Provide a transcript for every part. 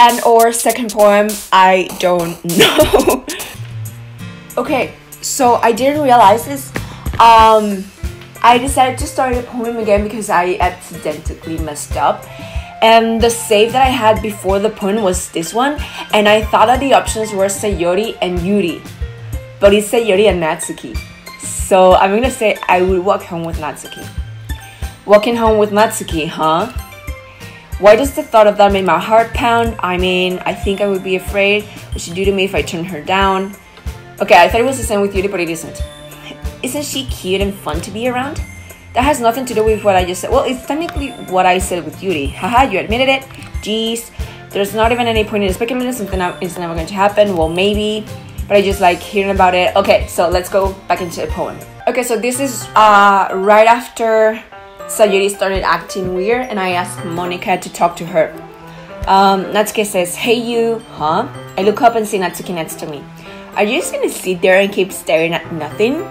and or second poem, I don't know. Okay, so I didn't realize this. I decided to start a poem again because I accidentally messed up. And the save that I had before the poem was this one, and I thought that the options were Sayori and Yuri, but it's Sayori and Natsuki. So I'm gonna say I would walk home with Natsuki. Walking home with Natsuki, huh? Why does the thought of that make my heart pound? I mean, I think I would be afraid what she'd do to me if I turned her down. Okay, I thought it was the same with Yuri, but it isn't. Isn't she cute and fun to be around? That has nothing to do with what I just said. Well, it's technically what I said with Yuri. Haha, you admitted it. Jeez, there's not even any point in speculating something is never going to happen. Well, maybe, but I just like hearing about it. Okay, so let's go back into the poem. Okay, so this is right after Sayori started acting weird, and I asked Monica to talk to her. Natsuki says, "Hey you, huh?" I look up and see Natsuki next to me. Are you just gonna sit there and keep staring at nothing?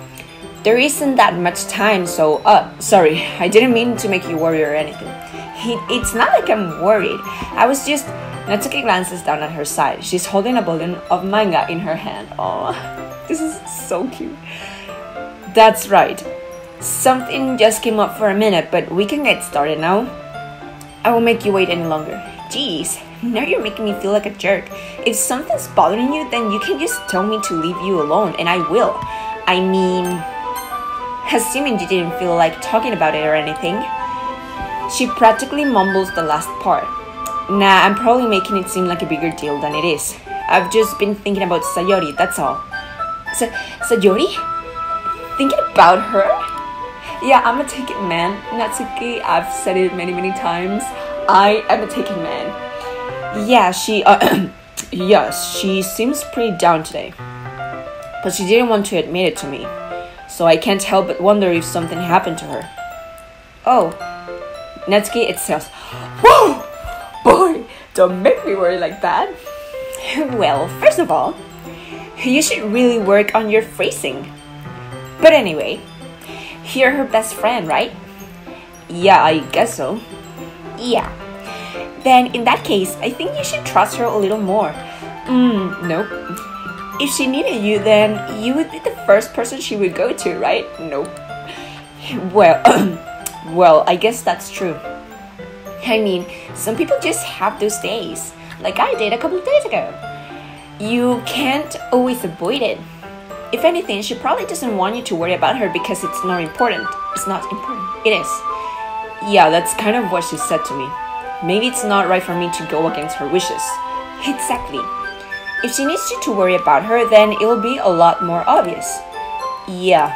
There isn't that much time, so, sorry, I didn't mean to make you worry or anything. It's not like I'm worried. I was just... Natsuki glances down at her side. She's holding a volume of manga in her hand. Oh, this is so cute. That's right. Something just came up for a minute, but we can get started now. I won't make you wait any longer. Jeez, now you're making me feel like a jerk. If something's bothering you, then you can just tell me to leave you alone, and I will. I mean... Assuming you didn't feel like talking about it or anything. She practically mumbles the last part. Nah, I'm probably making it seem like a bigger deal than it is. I've just been thinking about Sayori, that's all. Sayori? Thinking about her? Yeah, I'm a taken man, Natsuki. I've said it many times. I am a taken man. Yeah, yes, she seems pretty down today. But she didn't want to admit it to me. So I can't help but wonder if something happened to her. Oh, Natsuki, it says, "Whoa, boy, don't make me worry like that." Well, first of all, you should really work on your phrasing. But anyway, you're her best friend, right? Yeah, I guess so. Yeah. Then in that case, I think you should trust her a little more. Nope. If she needed you, then you would be the first person she would go to, right? Nope. Well, well, I guess that's true. I mean, some people just have those days, like I did a couple of days ago. You can't always avoid it. If anything, she probably doesn't want you to worry about her because it's not important. It's not important. It is. Yeah, that's kind of what she said to me. Maybe it's not right for me to go against her wishes. Exactly. If she needs you to worry about her, then it'll be a lot more obvious. Yeah,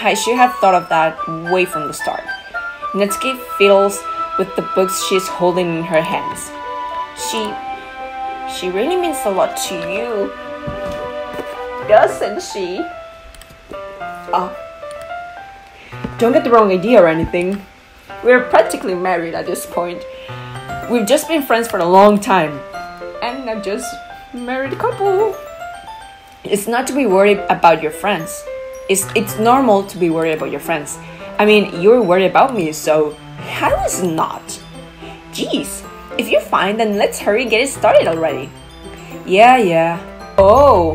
I should have thought of that way from the start. Natsuki fiddles with the books she's holding in her hands. She really means a lot to you, doesn't she? Don't get the wrong idea or anything. We're practically married at this point. We've just been friends for a long time, and I'm just married couple. It's not to be worried about your friends. It's normal to be worried about your friends. I mean, you're worried about me, so how is it not? Jeez, if you're fine, then let's hurry and get it started already. Yeah. Oh,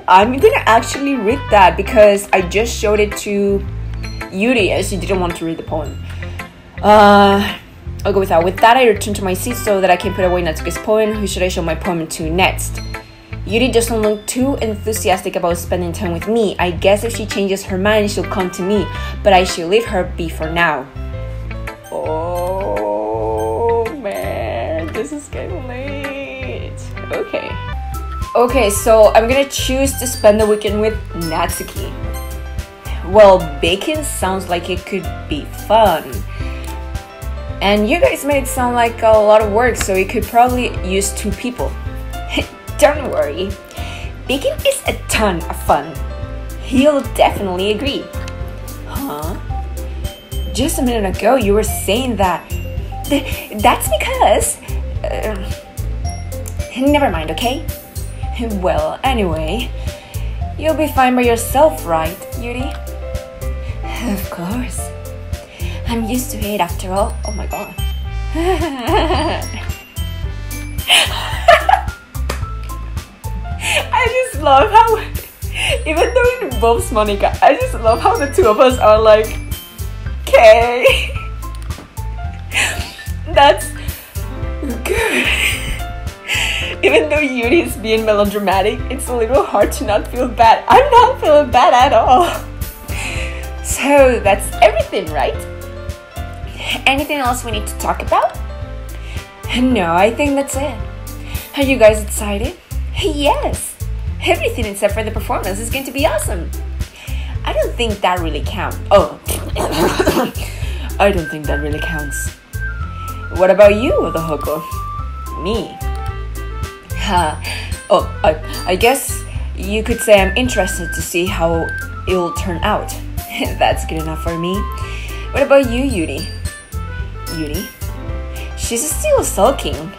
I'm gonna actually read that because I just showed it to Yuri as she didn't want to read the poem. I'll go with that. With that, I return to my seat so that I can put away Natsuki's poem. Who should I show my poem to next? Yuri doesn't look too enthusiastic about spending time with me. I guess if she changes her mind, she'll come to me. But I should leave her be for now. Oh, man. This is getting late. Okay, so I'm gonna choose to spend the weekend with Natsuki. Well, baking sounds like it could be fun. And you guys made it sound like a lot of work, so it could probably use 2 people. Don't worry. Baking is a ton of fun. He'll definitely agree. Huh? Just a minute ago, you were saying that... That's because... Never mind, okay? Well, anyway, you'll be fine by yourself, right, Yuri? Of course. I'm used to it after all. Oh my god. love how, even though it involves Monica, I just love how the two of us are like, okay, that's good. Even though Yuri is being melodramatic, it's a little hard to not feel bad. I'm not feeling bad at all. So that's everything, right? Anything else we need to talk about? No, I think that's it. Are you guys excited? Yes. Everything except for the performance is going to be awesome. I don't think that really counts. Oh, I don't think that really counts. What about you, Odahoko? Me? I guess you could say I'm interested to see how it'll turn out. That's good enough for me. What about you, Yuri? Yuri? She's still sulking.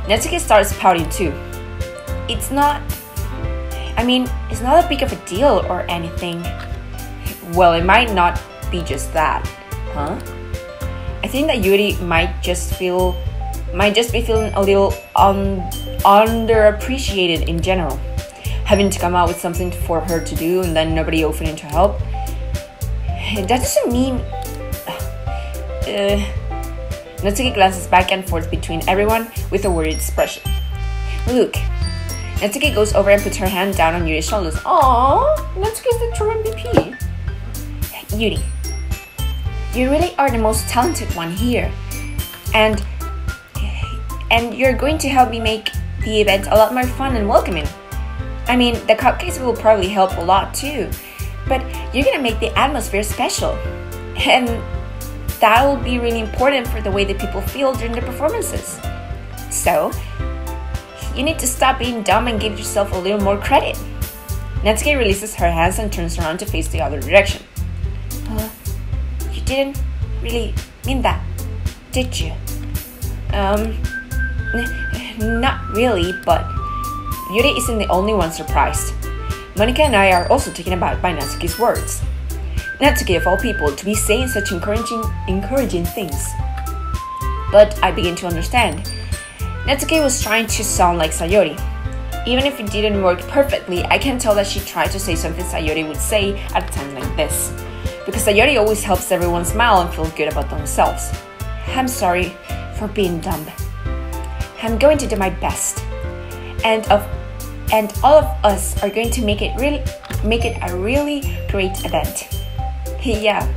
Natsuki starts pouting too. It's not a big of a deal or anything. Well, it might not be just that, huh? I think that Yuri might just be feeling a little underappreciated in general. Having to come out with something for her to do and then nobody offering to help. That doesn't mean... Natsuki glances back and forth between everyone with a worried expression. Look. Natsuki goes over and puts her hand down on Yuri's shoulders. Aww, Natsuki's the true MVP. Yuri, you really are the most talented one here. And you're going to help me make the event a lot more fun and welcoming. I mean, the cupcakes will probably help a lot too. But you're gonna make the atmosphere special. And that will be really important for the way that people feel during the performances. So, you need to stop being dumb and give yourself a little more credit. Natsuki releases her hands and turns around to face the other direction. You didn't really mean that, did you? Not really, but Yuri isn't the only one surprised. Monica and I are also taken aback by Natsuki's words. Natsuki of all people to be saying such encouraging things. But I begin to understand. Natsuki was trying to sound like Sayori. Even if it didn't work perfectly, I can tell that she tried to say something Sayori would say at a time like this. Because Sayori always helps everyone smile and feel good about themselves. I'm sorry for being dumb. I'm going to do my best. And all of us are going to make it a really great event. Yeah.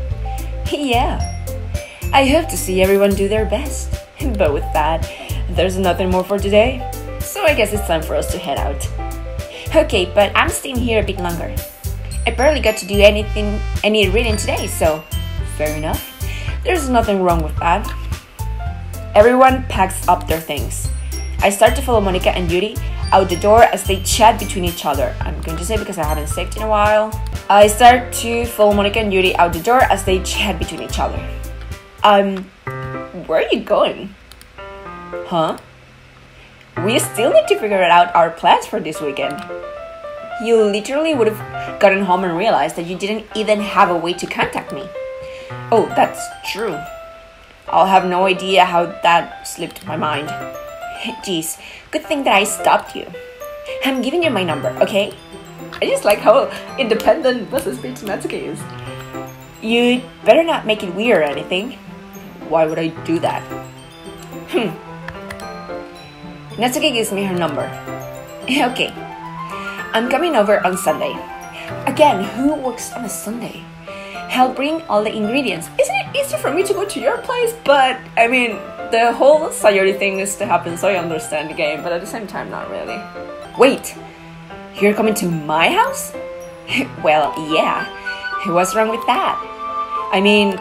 I hope to see everyone do their best. But with that, there's nothing more for today. So I guess it's time for us to head out. Okay, but I'm staying here a bit longer. I barely got to do any reading today, so fair enough. There's nothing wrong with that. Everyone packs up their things. I start to follow Monica and Yuri out the door as they chat between each other. I'm going to say because I haven't saved in a while. I start to follow Monica and Yuri out the door as they chat between each other. Where are you going? Huh? We still need to figure out our plans for this weekend. You literally would have gotten home and realized that you didn't even have a way to contact me. Oh, that's true. I'll have no idea how that slipped my mind. Geez, good thing that I stopped you. I'm giving you my number, okay? I just like how independent Mrs. Beach Natsuki is. You'd better not make it weird or anything. Why would I do that? Natsuki gives me her number. Okay. I'm coming over on Sunday. Again, who works on a Sunday? I'll bring all the ingredients. Isn't it easier for me to go to your place? But, I mean, the whole Sayori thing is to happen, so I understand the game, but at the same time, not really. Wait, you're coming to my house? Well, yeah. What's wrong with that? I mean,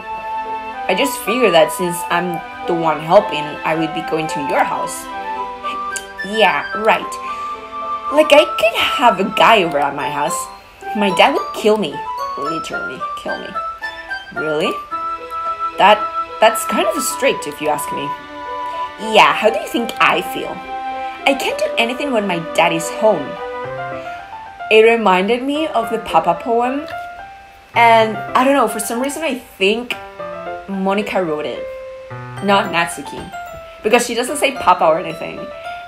I just figured that since I'm the one helping, I would be going to your house. Yeah, right. Like, I could have a guy over at my house. My dad would kill me. Literally kill me. Really? That's kind of strict if you ask me. Yeah, how do you think I feel? I can't do anything when my dad is home. It reminded me of the Papa poem. And I don't know, for some reason I think Monica wrote it. Not Natsuki. Because she doesn't say Papa or anything.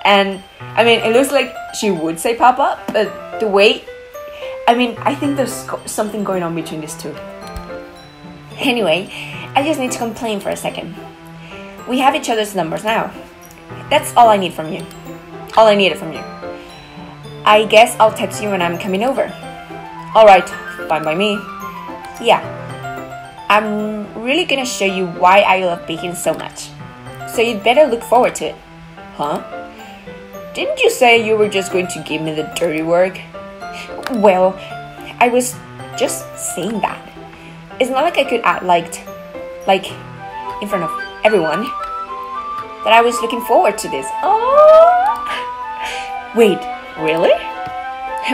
And I mean, it looks like she would say Papa, but the way, I mean, I think there's something going on between these two. Anyway, I just need to complain for a second. We have each other's numbers now. That's all I need from you. All I needed from you. I guess I'll text you when I'm coming over. Alright, fine by me. Yeah, I'm really gonna show you why I love baking so much. So you'd better look forward to it. Huh? Didn't you say you were just going to give me the dirty work? Well, I was just saying that. It's not like I could act like in front of everyone that I was looking forward to this. Oh! Wait, really?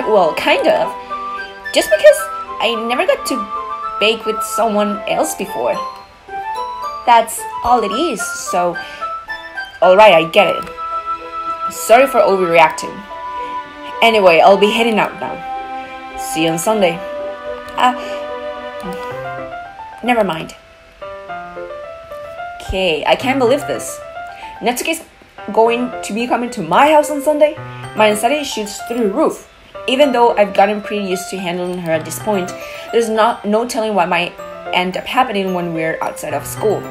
Well, kind of. Just because I never got to bake with someone else before. That's all it is, so... Alright, I get it. Sorry for overreacting. Anyway, I'll be heading out now. See you on Sunday. Never mind. Okay, I can't believe this. Natsuki's going to be coming to my house on Sunday. My anxiety shoots through the roof. Even though I've gotten pretty used to handling her at this point, there's no telling what might end up happening when we're outside of school.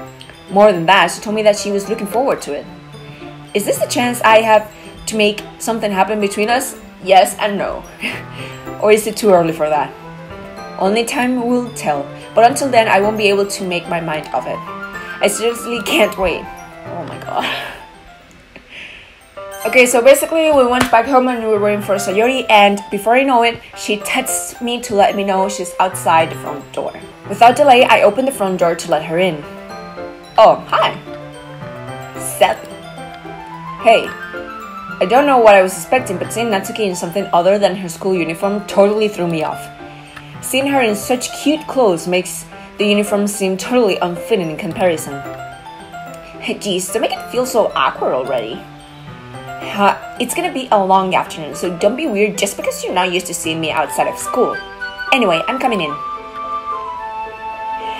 More than that, she told me that she was looking forward to it. Is this the chance I have to make something happen between us? Yes and no. Or is it too early for that? Only time will tell, but until then I won't be able to make my mind of it. I seriously can't wait. Oh my god. Okay, so basically we went back home and we were waiting for Sayori, and before I know it, she texts me to let me know she's outside the front door. Without delay, I opened the front door to let her in. Oh, hi. Seth. Hey. I don't know what I was expecting, but seeing Natsuki in something other than her school uniform totally threw me off. Seeing her in such cute clothes makes the uniform seem totally unfitting in comparison. Geez, don't make it feel so awkward already. It's gonna be a long afternoon, so don't be weird just because you're not used to seeing me outside of school. Anyway, I'm coming in.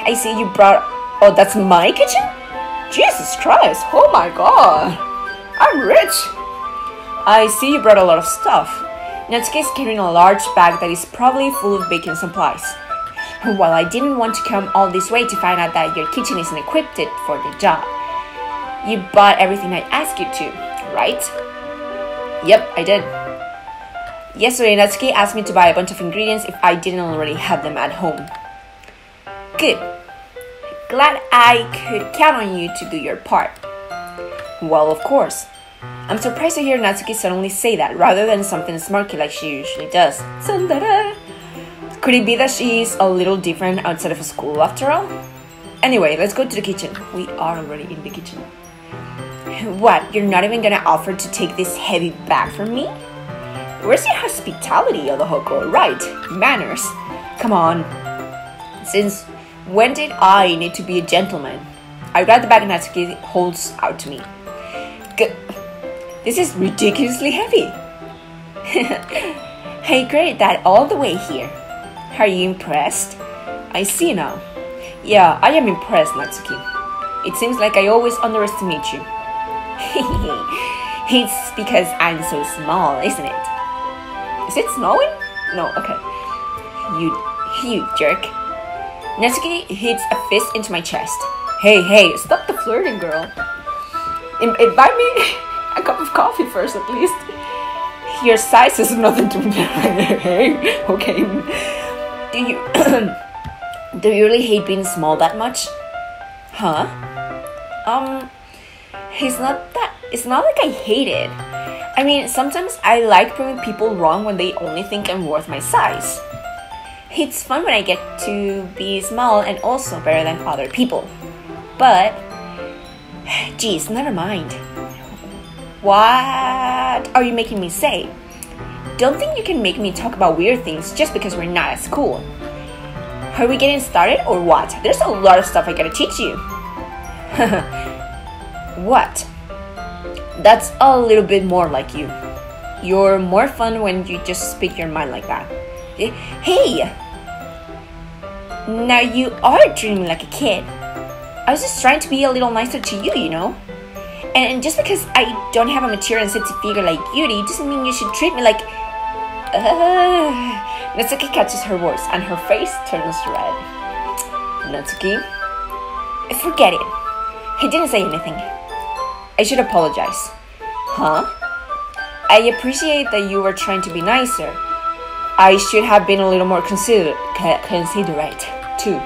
I see you brought... Oh, that's my kitchen? Jesus Christ, oh my god. I'm rich. I see you brought a lot of stuff. Natsuki is carrying a large bag that is probably full of baking supplies. Well, I didn't want to come all this way to find out that your kitchen isn't equipped for the job. You bought everything I asked you to, right? Yep, I did. Yesterday, Natsuki asked me to buy a bunch of ingredients if I didn't already have them at home. Good. Glad I could count on you to do your part. Well, of course. I'm surprised to hear Natsuki suddenly say that, rather than something smirky like she usually does. Could it be that she's a little different outside of school after all? Anyway, let's go to the kitchen. We are already in the kitchen. What, you're not even gonna offer to take this heavy bag from me? Where's your hospitality, Yodohoko? Right, manners. Come on. Since when did I need to be a gentleman? I grab the bag Natsuki holds out to me. This is ridiculously heavy. Hey, carried that all the way here. Are you impressed? I see now. Yeah, I am impressed, Natsuki. It seems like I always underestimate you. It's because I'm so small, isn't it? Is it snowing? No, okay. You jerk. Natsuki hits a fist into my chest. Hey, stop the flirting, girl. Buy me a cup of coffee first, at least. Your size is nothing to me. Hey, okay. Do you really hate being small that much? Huh? It's not like I hate it. I mean, sometimes I like proving people wrong when they only think I'm worth my size. It's fun when I get to be small and also better than other people. But, geez, never mind. What are you making me say? Don't think you can make me talk about weird things just because we're not at school. Are we getting started or what? There's a lot of stuff I gotta teach you. What? That's a little bit more like you. You're more fun when you just speak your mind like that. Hey! Now you are treating me like a kid. I was just trying to be a little nicer to you, you know? And just because I don't have a mature and sexy figure like Yuri doesn't mean you should treat me like... Natsuki catches her words and her face turns red. Natsuki, forget it. I didn't say anything. I should apologize. Huh? I appreciate that you were trying to be nicer. I should have been a little more considerate too.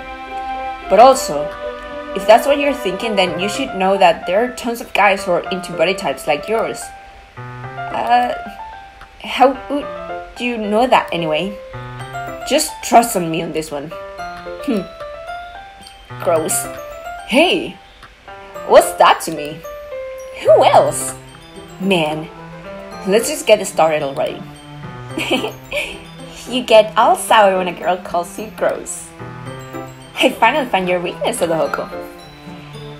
But also, if that's what you're thinking, then you should know that there are tons of guys who are into body types like yours. How would you know that anyway? Just trust on me on this one. Gross. Hey, what's that to me? Who else? Man, let's just get started already. You get all sour when a girl calls you gross. I finally find your weakness, Idajock.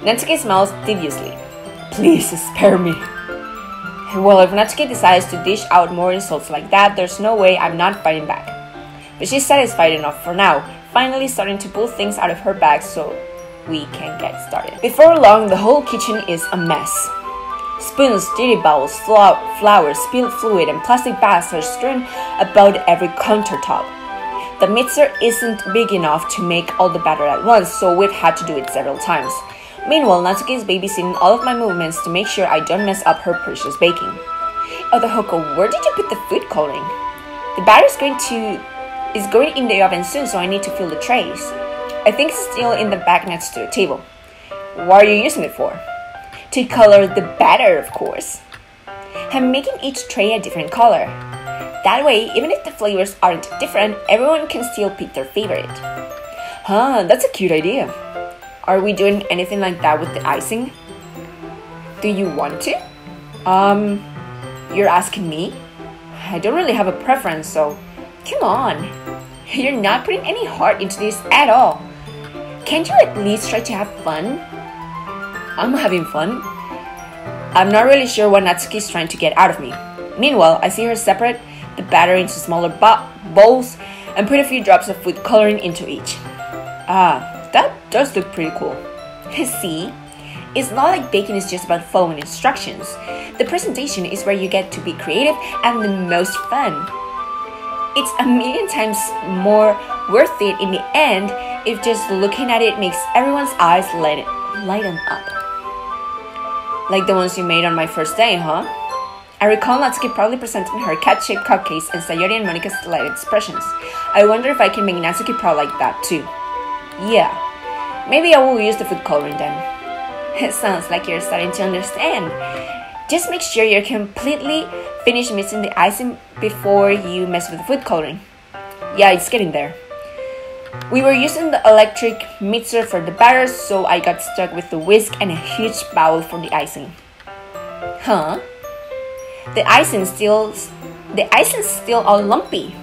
Natsuki smiles deviously. Please spare me. Well, if Natsuki decides to dish out more insults like that, there's no way I'm not fighting back. But she's satisfied enough for now, finally starting to pull things out of her bag so we can get started. Before long, the whole kitchen is a mess. Spoons, dirty bowls, flowers, spilled fluid, and plastic bags are strewn about every countertop. The mixer isn't big enough to make all the batter at once, so we've had to do it several times. Meanwhile, Natsuki is babysitting all of my movements to make sure I don't mess up her precious baking. Idajock, where did you put the food coloring? The batter is going in the oven soon, so I need to fill the trays. I think it's still in the bag next to the table. What are you using it for? To color the batter, of course. I'm making each tray a different color. That way, even if the flavors aren't different, everyone can still pick their favorite. Huh, that's a cute idea. Are we doing anything like that with the icing? Do you want to? You're asking me? I don't really have a preference, so come on. You're not putting any heart into this at all. Can't you at least try to have fun? I'm having fun. I'm not really sure what Natsuki is trying to get out of me. Meanwhile, I see her separate the batter into smaller bowls and put a few drops of food coloring into each. That does look pretty cool. See? It's not like baking is just about following instructions. The presentation is where you get to be creative and the most fun. It's a million times more worth it in the end if just looking at it makes everyone's eyes lighten up. Like the ones you made on my first day, huh? I recall Natsuki proudly presenting her cat-shaped cupcakes and Sayori and Monika's delighted expressions. I wonder if I can make Natsuki proud like that too. Yeah, maybe I will use the food coloring then. It sounds like you're starting to understand. Just make sure you're completely finished mixing the icing before you mess with the food coloring. Yeah, it's getting there. We were using the electric mixer for the batter, so I got stuck with the whisk and a huge bowl for the icing. Huh? The icing's still all lumpy.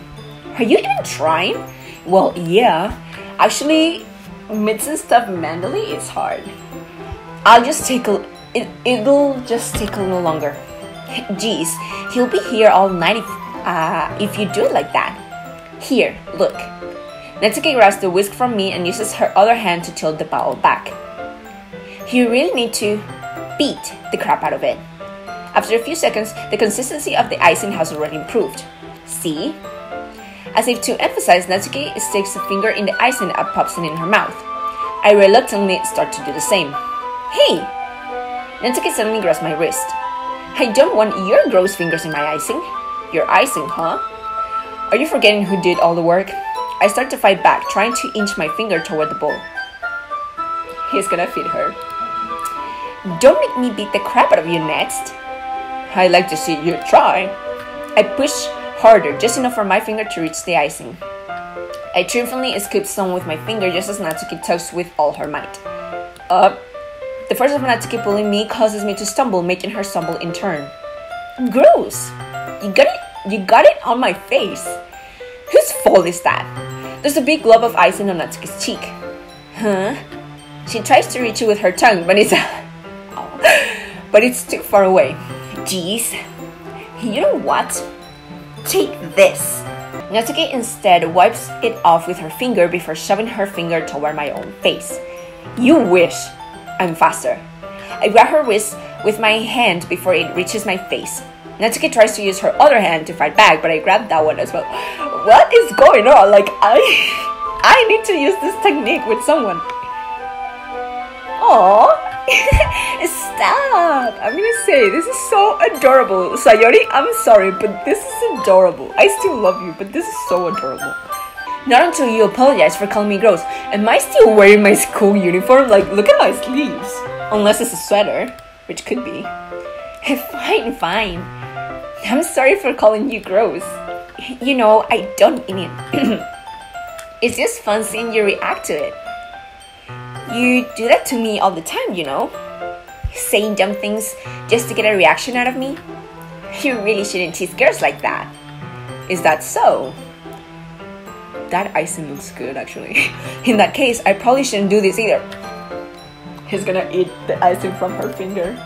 Are you even trying? Well, yeah. Actually, mixing stuff manually is hard. It'll just take a little longer. Geez, he'll be here all night if you do it like that. Here, look. Natsuki grabs the whisk from me and uses her other hand to tilt the bowl back. You really need to beat the crap out of it. After a few seconds, the consistency of the icing has already improved. See? As if to emphasize, Natsuki sticks a finger in the icing and pops it in her mouth. I reluctantly start to do the same. Hey! Natsuki suddenly grabs my wrist. I don't want your gross fingers in my icing. Your icing, huh? Are you forgetting who did all the work? I start to fight back, trying to inch my finger toward the bowl. He's gonna feed her. Don't make me beat the crap out of you next. I'd like to see you try. I push harder, just enough for my finger to reach the icing. I triumphantly scoop some with my finger just as Natsuki tugs with all her might. The force of Natsuki pulling me causes me to stumble, making her stumble in turn. Gross! You got it on my face. Whose fault is that? There's a big glob of icing on Natsuki's cheek. Huh? She tries to reach it with her tongue, but it's too far away. Jeez. You know what? Take this. Natsuki instead wipes it off with her finger before shoving her finger toward my own face. You wish. I'm faster. I grab her wrist with my hand before it reaches my face. Natsuki tries to use her other hand to fight back, but I grab that one as well. What is going on? Like, I need to use this technique with someone. Aww. Stop. I'm gonna say, this is so adorable. Sayori, I'm sorry, but this is adorable. I still love you, but this is so adorable. Not until you apologize for calling me gross. Am I still wearing my school uniform? Like, look at my sleeves. Unless it's a sweater, which could be. Fine, fine. I'm sorry for calling you gross. You know, I don't mean it. It's just fun seeing you react to it. You do that to me all the time, you know? Saying dumb things just to get a reaction out of me? You really shouldn't tease girls like that. Is that so? That icing looks good, actually. In that case, I probably shouldn't do this either. He's gonna eat the icing from her finger.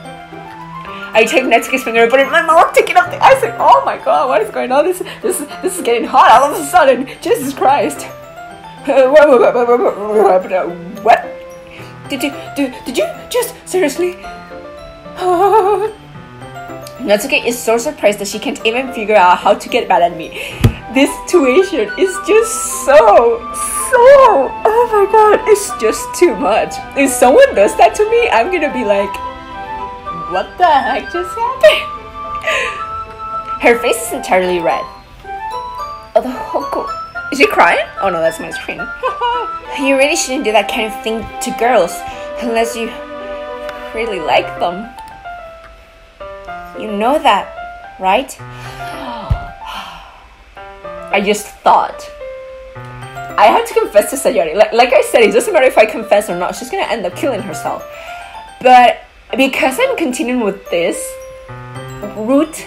I take Natsuki's finger and put it in my mouth, taking off the icing. Oh my god, what is going on? This is getting hot all of a sudden. Jesus Christ. What? Did you just seriously? Natsuki is so surprised that she can't even figure out how to get mad at me. This situation is just so, oh my god, it's just too much. If someone does that to me, I'm gonna be like, what the heck just happened? Her face is entirely red. Oh, the Hoko. Is she crying? Oh no, that's my screen. You really shouldn't do that kind of thing to girls unless you really like them. You know that, right? I just thought. I have to confess to Sayori. Like I said, it doesn't matter if I confess or not. She's gonna end up killing herself. But because I'm continuing with this route,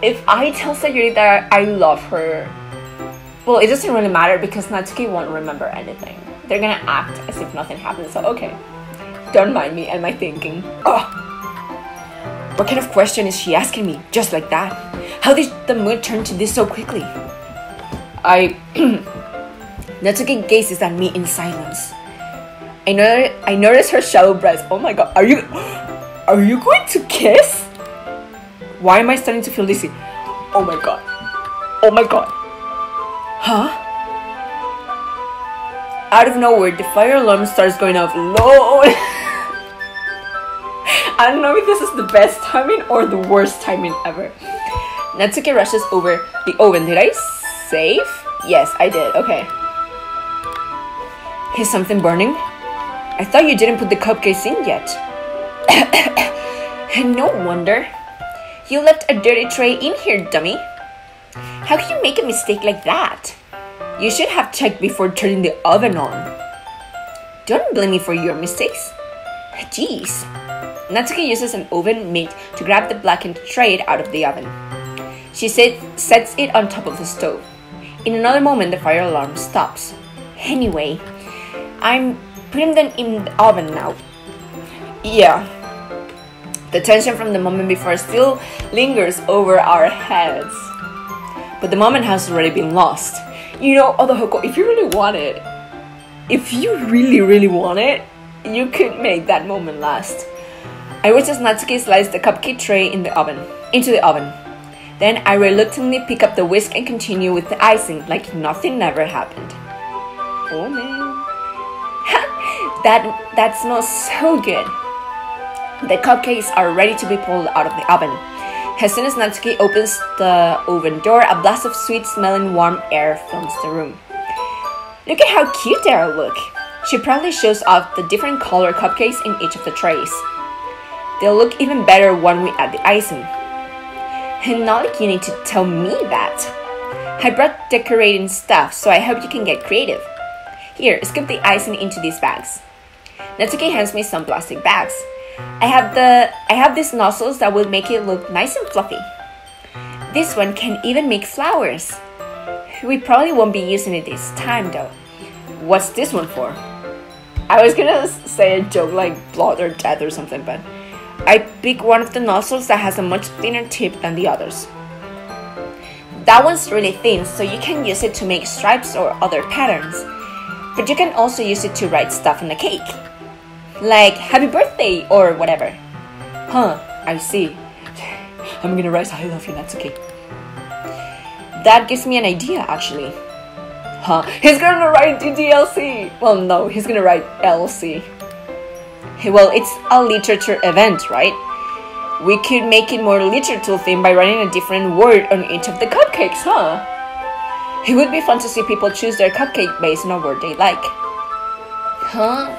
if I tell Sayori that I love her, well, it doesn't really matter because Natsuki won't remember anything. They're gonna act as if nothing happened. So okay, don't mind me and my thinking. Ugh. What kind of question is she asking me? Just like that? How did the mood turn to this so quickly? Natsuki gazes at me in silence. I notice her shallow breath. Oh my god, are you going to kiss? Why am I starting to feel dizzy? Oh my god. Oh my god. Huh? Out of nowhere, the fire alarm starts going off. Lol. I don't know if this is the best timing or the worst timing ever. Natsuki rushes over the oven. Did I save? Yes, I did. Okay. Is something burning? I thought you didn't put the cupcakes in yet. No wonder. You left a dirty tray in here, dummy. How can you make a mistake like that? You should have checked before turning the oven on. Don't blame me for your mistakes. Jeez. Natsuki uses an oven mitt to grab the blackened tray out of the oven. She sets it on top of the stove. In another moment, the fire alarm stops. Anyway, I'm putting them in the oven now. Yeah. The tension from the moment before still lingers over our heads. But the moment has already been lost. You know, Odohoko, if you really want it, you could make that moment last. I watch as Natsuki slice the cupcake tray into the oven. Then I reluctantly pick up the whisk and continue with the icing like nothing ever happened. Oh man. That smells so good. The cupcakes are ready to be pulled out of the oven. As soon as Natsuki opens the oven door, a blast of sweet-smelling warm air fills the room. Look at how cute they all look. She proudly shows off the different color cupcakes in each of the trays. They'll look even better when we add the icing. And not like you need to tell me that. I brought decorating stuff, so I hope you can get creative. Here, scoop the icing into these bags. Natsuki hands me some plastic bags. I have these nozzles that will make it look nice and fluffy. This one can even make flowers. We probably won't be using it this time though. What's this one for? I was gonna say a joke like blood or death or something, but I pick one of the nozzles that has a much thinner tip than the others. That one's really thin, so you can use it to make stripes or other patterns. But you can also use it to write stuff on the cake. Like happy birthday or whatever. Huh, I see. I'm gonna write I love you, Natsuki. That gives me an idea, actually. Huh? He's gonna write DDLC! Well, no, he's gonna write LC. Well, it's a literature event, right? We could make it more literature themed by writing a different word on each of the cupcakes, huh? It would be fun to see people choose their cupcake based on a word they like. Huh?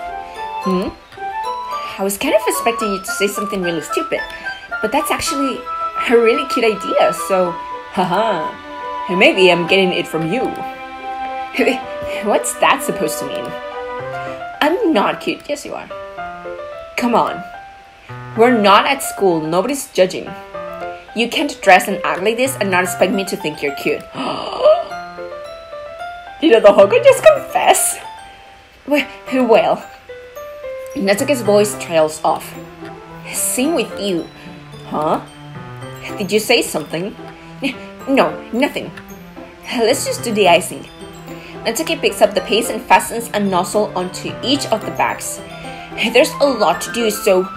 I was kind of expecting you to say something really stupid, but that's actually a really cute idea, so haha. Maybe I'm getting it from you. What's that supposed to mean? I'm not cute. Yes, you are. Come on. We're not at school. Nobody's judging. You can't dress and act like this and not expect me to think you're cute. Did the Hoko just confess? Well, Natsuki's voice trails off. Same with you. Huh? Did you say something? No, nothing. Let's just do the icing. Natsuki picks up the paste and fastens a nozzle onto each of the bags. There's a lot to do, so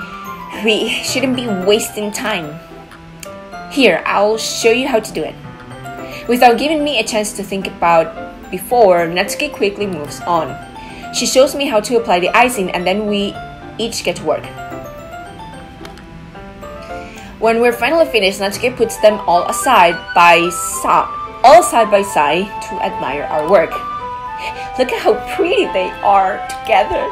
we shouldn't be wasting time. Here, I'll show you how to do it. Without giving me a chance to think about before, Natsuki quickly moves on. She shows me how to apply the icing, and then we each get to work. When we're finally finished, Natsuki puts them all side by side to admire our work. Look at how pretty they are together.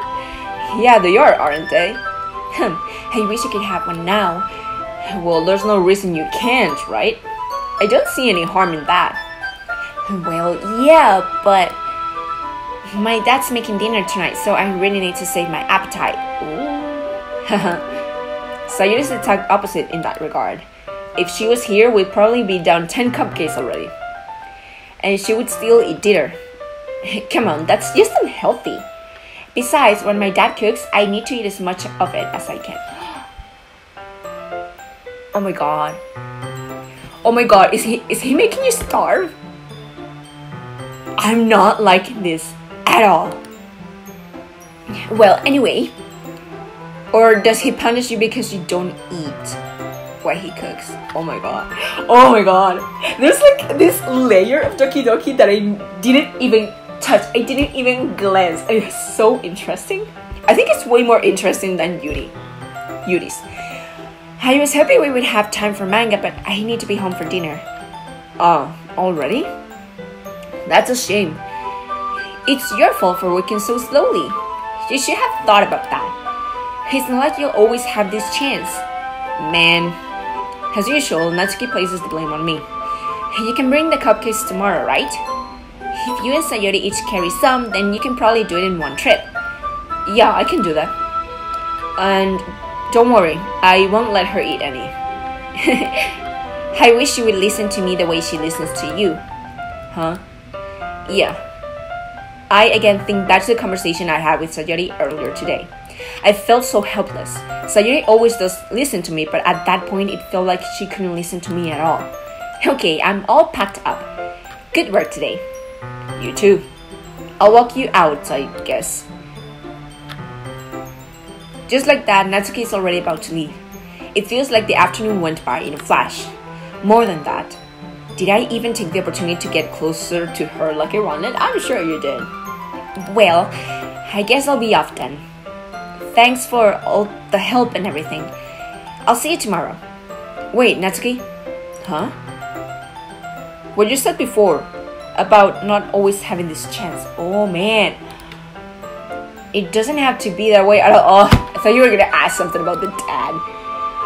Yeah, they are, aren't they? I wish I could have one now. Well, there's no reason you can't, right? I don't see any harm in that. Well, yeah, but my dad's making dinner tonight, so I really need to save my appetite. Sayuri is the exact opposite in that regard. If she was here, we'd probably be down 10 cupcakes already. And she would still eat dinner. Come on, that's just unhealthy. Besides, when my dad cooks, I need to eat as much of it as I can. Oh my god. Oh my god, is he making you starve? I'm not liking this at all. Well, anyway. Or does he punish you because you don't eat what he cooks? Oh my god. Oh my god. There's like this layer of Doki Doki that I didn't even touch. I didn't even glance. It's so interesting. I think it's way more interesting than Yuri's. I was hoping we would have time for manga, but I need to be home for dinner. Oh, already? That's a shame. It's your fault for working so slowly. You should have thought about that. It's not like you'll always have this chance. Man. As usual, Natsuki places the blame on me. You can bring the cupcakes tomorrow, right? If you and Sayori each carry some, then you can probably do it in one trip. Yeah, I can do that. And don't worry, I won't let her eat any. I wish she would listen to me the way she listens to you. Huh? Yeah. I again think that's the conversation I had with Sayori earlier today. I felt so helpless. Sayori always does listen to me, but at that point it felt like she couldn't listen to me at all. Okay, I'm all packed up. Good work today. You too. I'll walk you out, I guess. Just like that, Natsuki is already about to leave. It feels like the afternoon went by in a flash. More than that. Did I even take the opportunity to get closer to her like I wanted? I'm sure you did. Well, I guess I'll be off then. Thanks for all the help and everything. I'll see you tomorrow. Wait, Natsuki? Huh? What you said before about not always having this chance. Oh man. It doesn't have to be that way at all. I thought you were gonna ask something about the dad.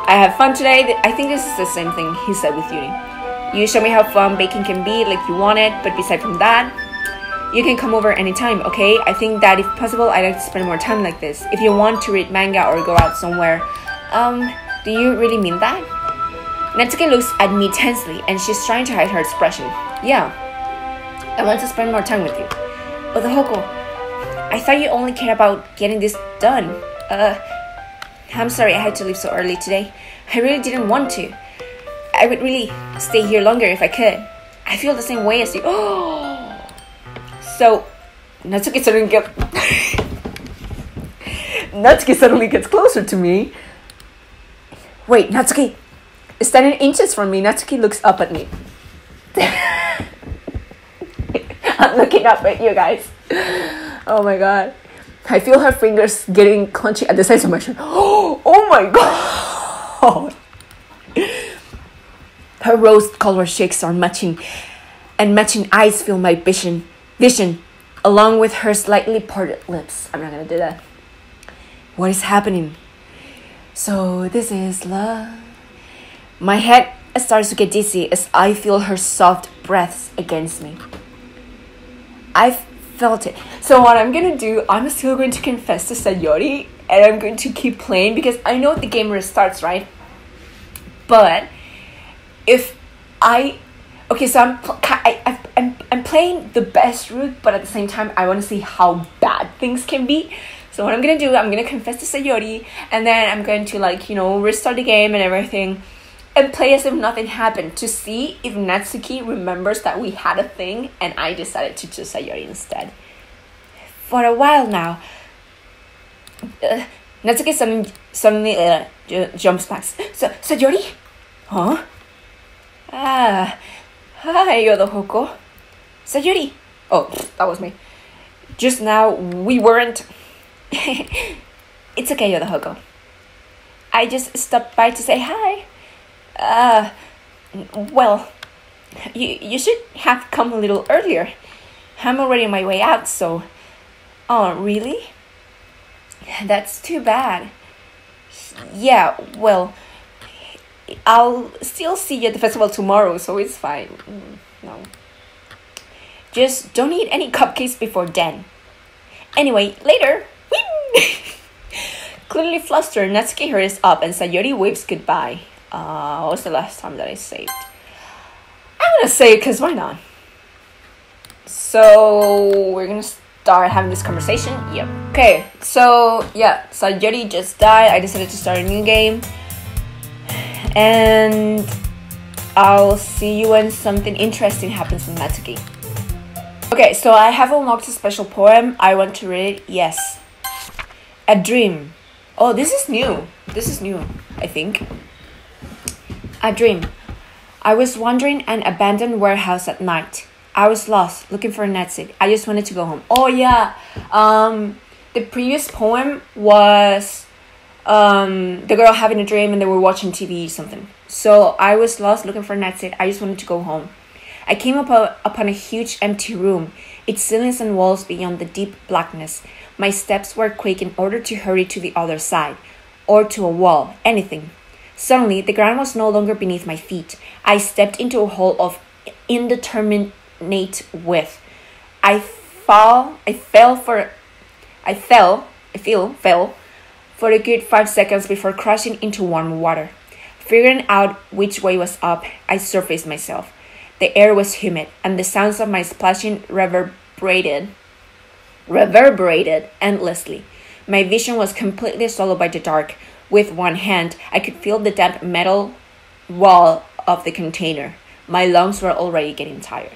I have fun today. I think this is the same thing he said with Yuri. You show me how fun baking can be like you want it, but beside from that, you can come over anytime, okay? I think that if possible, I'd like to spend more time like this. If you want to read manga or go out somewhere, do you really mean that? Natsuki looks at me tensely, and she's trying to hide her expression. Yeah, I want to spend more time with you. But the Hoko, I thought you only cared about getting this done. I'm sorry I had to leave so early today. I really didn't want to. I would really stay here longer if I could. I feel the same way as you. So, Natsuki suddenly gets closer to me. Wait, Natsuki is standing inches from me. Natsuki looks up at me. I'm looking up at you guys. Oh my god. I feel her fingers getting clenchy at the sides of my shirt. Oh my god. Her rose-colored cheeks are matching, and matching eyes fill my vision, along with her slightly parted lips. I'm not gonna do that. What is happening? So this is love. My head starts to get dizzy as I feel her soft breaths against me. I felt it. So what I'm gonna do, I'm still going to confess to Sayori, and I'm going to keep playing because I know the game restarts, right? But if okay, so I'm playing the best route, but at the same time I want to see how bad things can be. So what I'm gonna do, I'm gonna confess to Sayori, and then I'm going to restart the game and everything, and play as if nothing happened to see if Natsuki remembers that we had a thing, and I decided to choose Sayori instead. For a while now, Natsuki suddenly jumps back. Sayori? Huh? Ah, hi, Yodohoko. Sayori. Oh, that was me. Just now, we weren't... It's okay, Yodohoko. I just stopped by to say hi. Well, you should have come a little earlier. I'm already on my way out, so... Oh, really? That's too bad. Yeah, well... I'll still see you at the festival tomorrow, so it's fine. No. Just don't eat any cupcakes before then. Anyway, later. Clearly flustered, Natsuki hurries up and Sayori waves goodbye. What was the last time that I saved? I'm gonna save because why not? So we're gonna start having this conversation. Yep. Okay, so yeah, Sayori just died. I decided to start a new game. And I'll see you when something interesting happens with Natsuki. Okay, so I have unlocked a special poem. I want to read it. Yes. A dream. Oh, this is new. This is new, I think. A dream. I was wandering an abandoned warehouse at night. I was lost, looking for Natsuki. I just wanted to go home. Oh, yeah. The previous poem was... the girl having a dream and they were watching TV or something. So I was lost looking for Natsuki. I just wanted to go home. I came upon a huge empty room, its ceilings and walls beyond the deep blackness. My steps were quick in order to hurry to the other side, or to a wall, anything. Suddenly, the ground was no longer beneath my feet. I stepped into a hole of indeterminate width. I fell for a good 5 seconds before crashing into warm water. Figuring out which way was up, I surfaced myself. The air was humid, and the sounds of my splashing reverberated endlessly. My vision was completely swallowed by the dark. With one hand, I could feel the damp metal wall of the container. My lungs were already getting tired.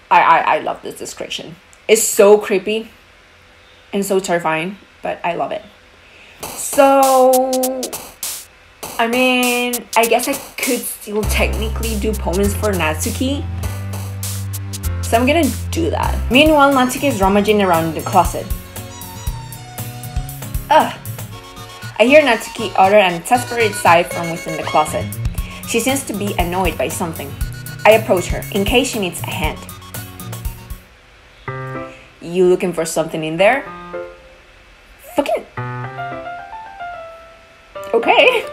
I love this description. It's so creepy and so terrifying, but I love it. So, I mean, I guess I could still technically do poems for Natsuki. So I'm gonna do that. Meanwhile, Natsuki is rummaging around in the closet. I hear Natsuki utter an exasperated sigh from within the closet. She seems to be annoyed by something. I approach her, in case she needs a hand. You looking for something in there? Fucking... Okay.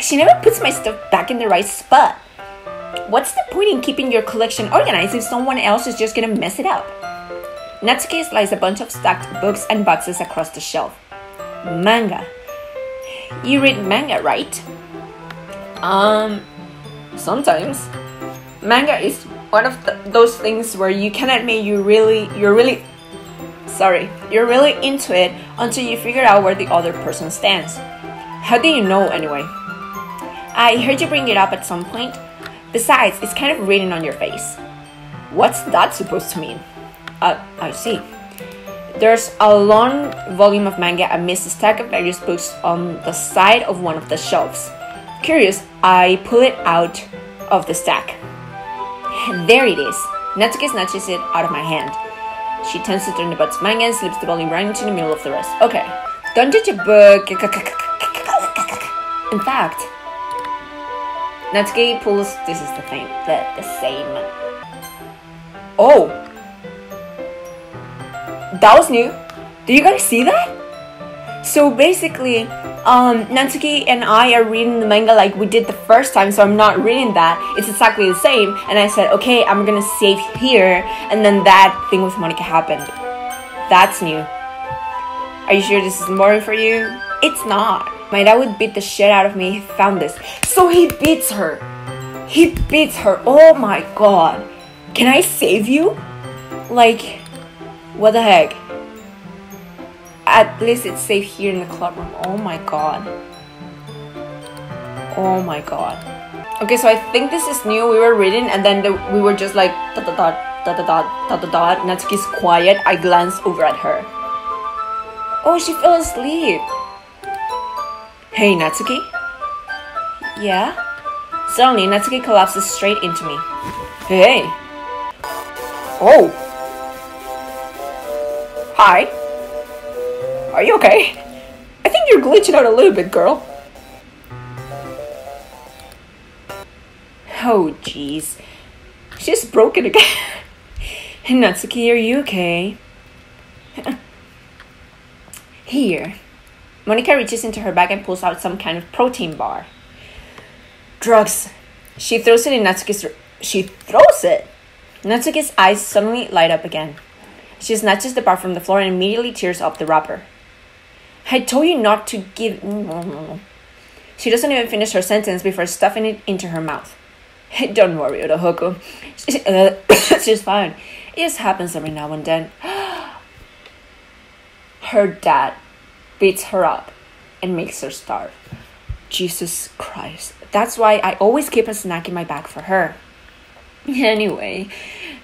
She never puts my stuff back in the right spot. What's the point in keeping your collection organized if someone else is just gonna mess it up? Natsuki slides a bunch of stacked books and boxes across the shelf. Manga. You read manga, right? Sometimes. Manga is one of those things where you can admit you're really into it until you figure out where the other person stands. How do you know anyway? I heard you bring it up at some point. Besides, it's kind of written on your face. What's that supposed to mean? I see. There's a long volume of manga amidst a stack of various books on the side of one of the shelves. Curious, I pull it out of the stack. And there it is. Natsuki snatches it out of my hand. She tends to turn the but's manga and slips the volume right into the middle of the rest. Okay. Don't judge a book. In fact, Natsuki pulls. This is the thing. The same. Oh. That was new. Did you guys see that? So basically, Natsuki and I are reading the manga like we did the first time, so I'm not reading that. It's exactly the same. And I said, okay, I'm gonna save here. And then that thing with Monica happened. That's new. Are you sure this is boring for you? It's not. My dad would beat the shit out of me if he found this. So he beats her. He beats her. Oh my god. Can I save you? Like, what the heck? At least it's safe here in the club room. Oh my god. Oh my god. Okay, so I think this is new. We were reading and then we were just like dot dot dot dot dot dot dot dot. Natsuki's quiet. I glance over at her. Oh, she fell asleep. Hey, Natsuki? Yeah? Suddenly, Natsuki collapses straight into me. Hey. Oh. Hi. Are you okay? I think you're glitching out a little bit, girl. Oh, jeez. She's broken again. Natsuki, are you okay? Here. Monica reaches into her bag and pulls out some kind of protein bar. Drugs. She throws it in Natsuki's... She throws it! Natsuki's eyes suddenly light up again. She snatches the bar from the floor and immediately tears up the wrapper. I told you not to give... She doesn't even finish her sentence before stuffing it into her mouth. Don't worry, Urohoku. She's fine. It just happens every now and then. Her dad beats her up and makes her starve. Jesus Christ. That's why I always keep a snack in my bag for her. Anyway,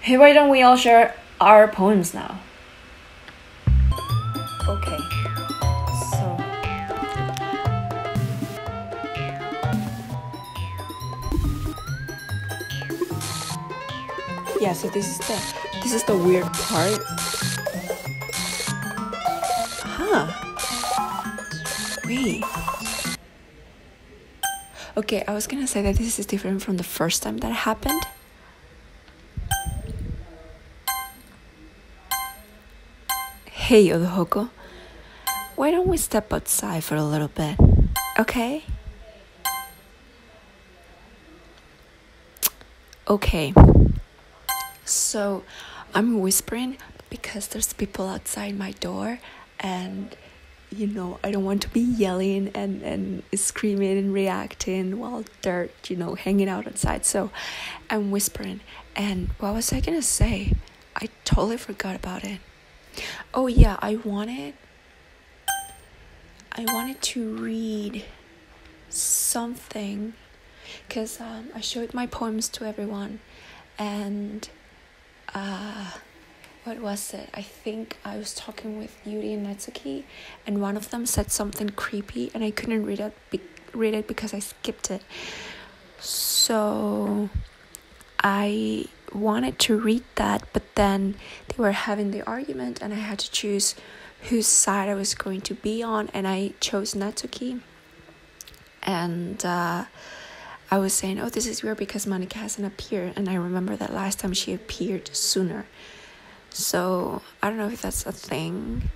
why don't we all share our poems now? Okay. So... yeah, so this is the weird part. Wait. Okay, I was gonna say that this is different from the first time that happened. Hey, Yodohoko. Why don't we step outside for a little bit? Okay? Okay. So, I'm whispering because there's people outside my door and you know, I don't want to be yelling and screaming and reacting while they're, you know, hanging out outside. So I'm whispering. And what was I gonna say? I totally forgot about it. Oh yeah, I wanted to read something because I showed my poems to everyone and what was it? I think I was talking with Yuri and Natsuki and one of them said something creepy and I couldn't read it because I skipped it. So I wanted to read that, but then they were having the argument and I had to choose whose side I was going to be on, and I chose Natsuki. And I was saying, oh, this is weird because Monica hasn't appeared, and I remember that last time she appeared sooner. So I don't know if that's a thing.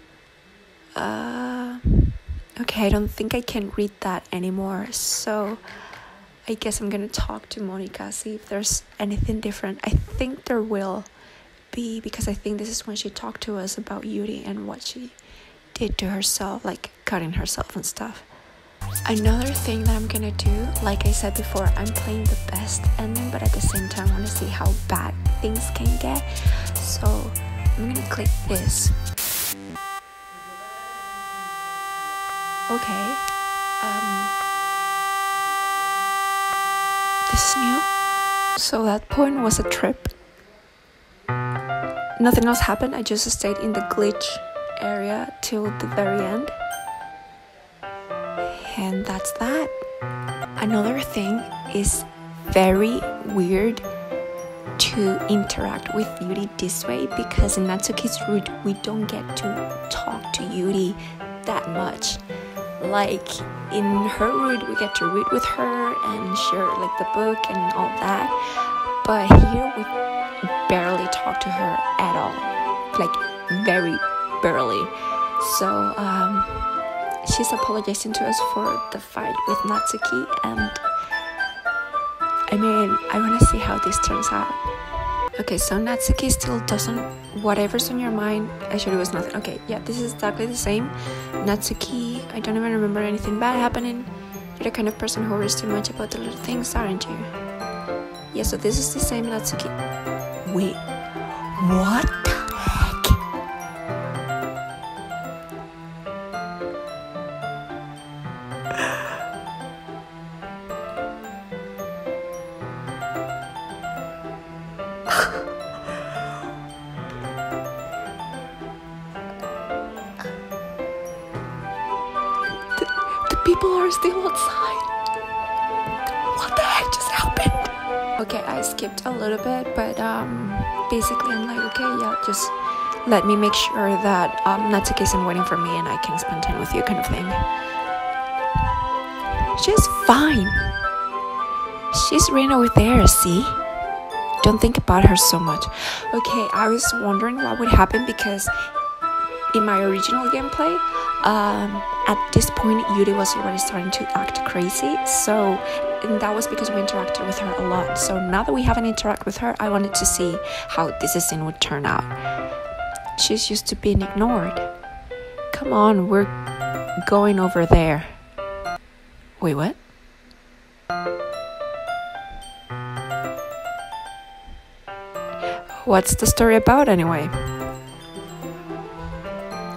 Okay, I don't think I can read that anymore. So I guess I'm gonna talk to Monica, see if there's anything different. I think there will be, because I think this is when she talked to us about Yuri and what she did to herself, like cutting herself and stuff. Another thing that I'm gonna do, like I said before, I'm playing the best ending, but at the same time I want to see how bad things can get. So I'm gonna click this. Okay. This is new. So that point was a trip. Nothing else happened. I just stayed in the glitch area till the very end. And that's that. Another thing is very weird to interact with Yuri this way, because in Natsuki's route we don't get to talk to Yuri that much. Like in her route we get to read with her and share like the book and all that, but here we barely talk to her at all, like very barely. So she's apologizing to us for the fight with Natsuki, and I mean, I want to see how this turns out. Okay, so Natsuki still doesn't, whatever's on your mind, actually it was nothing. Okay, yeah, this is exactly the same. Natsuki, I don't even remember anything bad happening. You're the kind of person who worries too much about the little things, aren't you? Yeah, so this is the same Natsuki. Wait, what the heck? The people are still outside. What the heck just happened? Okay, I skipped a little bit, but basically I'm like, okay, yeah, just let me make sure that Natsuki isn't waiting for me and I can spend time with you, kind of thing. She's fine. She's right over there, see? Don't think about her so much. Okay, I was wondering what would happen, because in my original gameplay, at this point Yuri was already starting to act crazy, so and that was because we interacted with her a lot. So now that we haven't interacted with her, I wanted to see how this scene would turn out. She's used to being ignored. Come on, we're going over there. Wait, what? What's the story about anyway?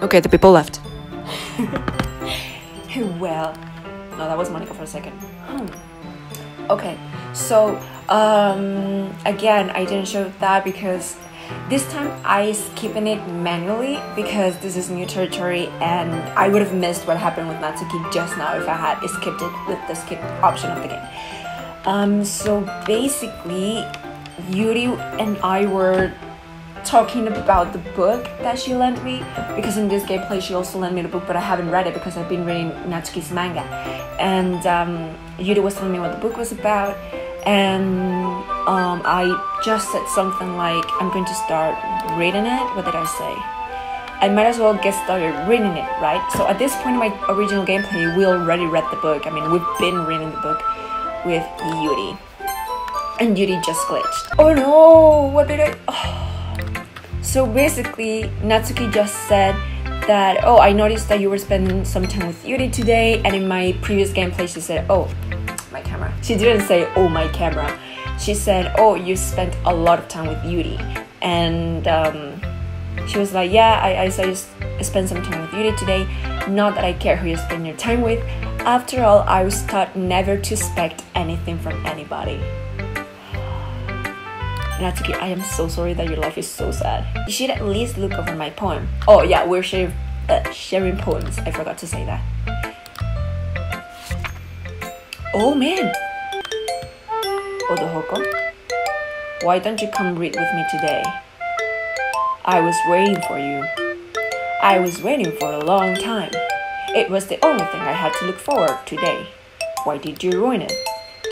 Okay, the people left. Well, no, that was Monica for a second. Okay, so again, I didn't show that because this time I skipping it manually because this is new territory and I would have missed what happened with Natsuki just now if I had skipped it with the skip option of the game. So basically, Yuri and I were talking about the book that she lent me, because in this gameplay she also lent me the book, but I haven't read it because I've been reading Natsuki's manga. And Yuri was telling me what the book was about, and I just said something like, I'm going to start reading it. What did I say? I might as well get started reading it, right? So at this point in my original gameplay, we already read the book. I mean, we've been reading the book with Yuri, and Yuri just glitched. Oh no, what did I... Oh. So basically, Natsuki just said that, oh, I noticed that you were spending some time with Yuri today, and in my previous gameplay she said, oh, my camera. She didn't say, oh, my camera. She said, oh, you spent a lot of time with Yuri. And she was like, yeah, I saw you spend some time with Yuri today. Not that I care who you spend your time with. After all, I was taught never to expect anything from anybody. Natsuki, I am so sorry that your life is so sad. You should at least look over my poem. Oh yeah, we're sharing poems. I forgot to say that. Oh man! Odohoko, why don't you come read with me today? I was waiting for you. I was waiting for a long time. It was the only thing I had to look forward to today. Why did you ruin it?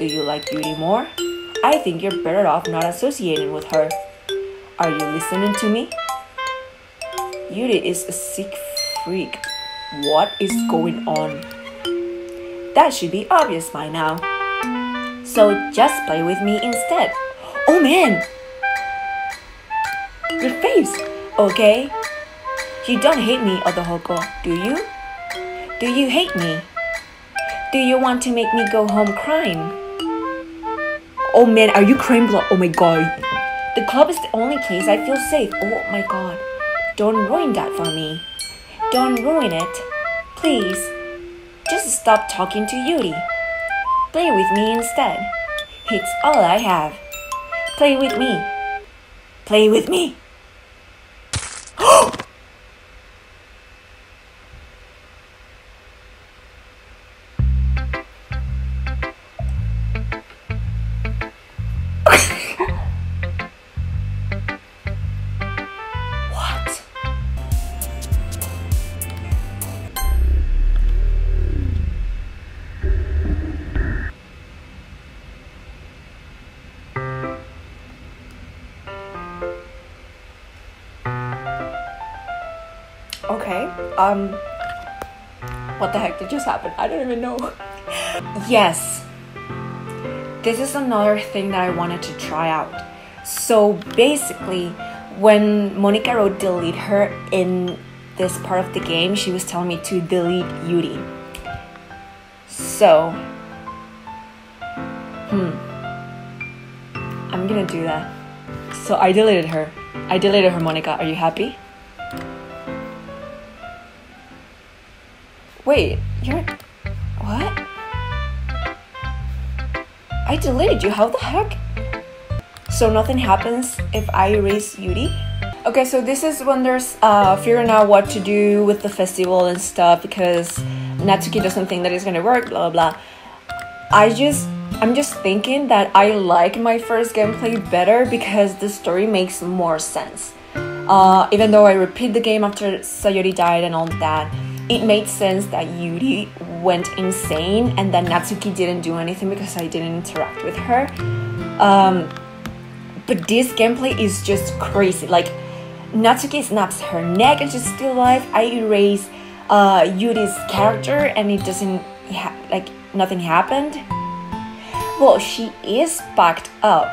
Do you like Yuri more? I think you're better off not associating with her. Are you listening to me? Yuri is a sick freak. What is going on? That should be obvious by now. So just play with me instead. Oh man! Your face! Okay? You don't hate me, Odohoko, do you? Do you hate me? Do you want to make me go home crying? Oh man, are you crying blood? Oh my god. The club is the only place I feel safe. Oh my god. Don't ruin that for me. Don't ruin it. Please. Just stop talking to Yuri. Play with me instead. It's all I have. Play with me. Play with me. Okay, what the heck did just happen? I don't even know. Yes, this is another thing that I wanted to try out. So basically, when Monica wrote delete her in this part of the game, she was telling me to delete Yuri. So, I'm gonna do that. So I deleted her. I deleted her, Monica. Are you happy? Wait, you're... What? I deleted you. How the heck? So nothing happens if I erase Yuri? Okay, so this is when there's figuring out what to do with the festival and stuff because Natsuki doesn't think that it's gonna work, blah blah blah. I'm just thinking that I like my first gameplay better because the story makes more sense. Even though I repeat the game after Sayori died and all that, it made sense that Yuri went insane and that Natsuki didn't do anything because I didn't interact with her. But this gameplay is just crazy. Like, Natsuki snaps her neck and she's still alive. I erase Yuri's character and it doesn't like nothing happened. Well, she is backed up,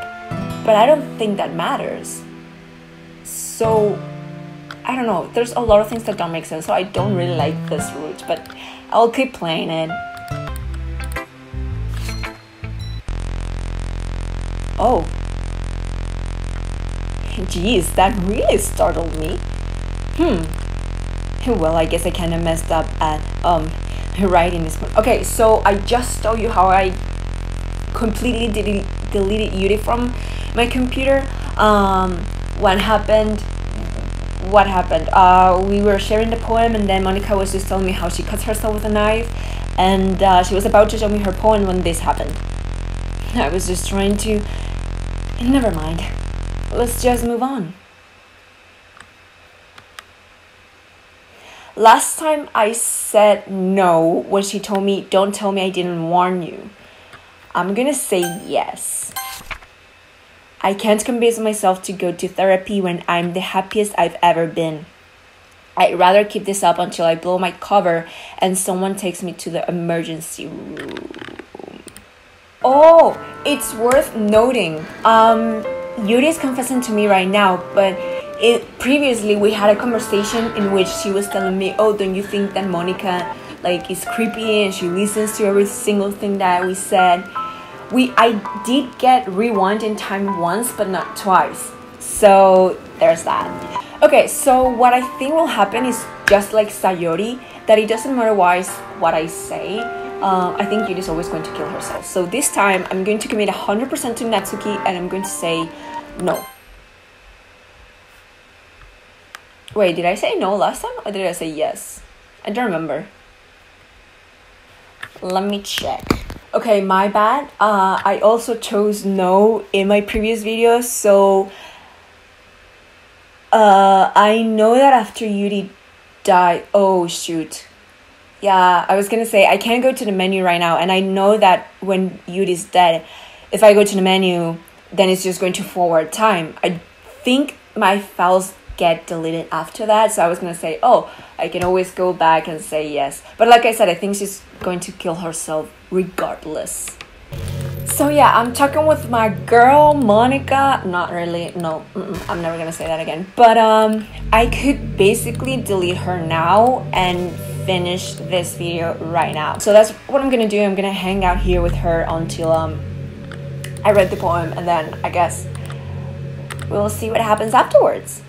but I don't think that matters. So I don't know, there's a lot of things that don't make sense, so I don't really like this route, but I'll keep playing it. Oh. Jeez, that really startled me. Well, I guess I kinda messed up at writing this one. Okay, so I just told you how I completely deleted Yuri from my computer. What happened? We were sharing the poem and then Monica was just telling me how she cuts herself with a knife and she was about to show me her poem when this happened. I was just trying to... Never mind. Let's just move on. Last time I said no when she told me, don't tell me I didn't warn you. I'm gonna say yes. I can't convince myself to go to therapy when I'm the happiest I've ever been. I'd rather keep this up until I blow my cover and someone takes me to the emergency room. Oh, it's worth noting. Yuri is confessing to me right now, but previously we had a conversation in which she was telling me, oh, don't you think that Monica is creepy and she listens to every single thing that we said? I did get rewind in time once, but not twice. So there's that. Okay, so what I think will happen is just like Sayori, that it doesn't matter what I say. I think Yuri is always going to kill herself. So this time, I'm going to commit 100% to Natsuki and I'm going to say no. Wait, did I say no last time or did I say yes? I don't remember. Let me check. Okay, my bad. I also chose no in my previous video, so I know that after Yuri died... Oh, shoot. Yeah, I was gonna say, I can't go to the menu right now, and I know that when Yuri's dead, if I go to the menu, then it's just going to forward time. I think my files get deleted after that, so I was gonna say, oh, I can always go back and say yes. But like I said, I think she's going to kill herself regardless. So yeah, I'm talking with my girl, Monica. Not really, no, I'm never gonna say that again. But I could basically delete her now and finish this video right now. So that's what I'm gonna do. I'm gonna hang out here with her until I read the poem, and then I guess we'll see what happens afterwards.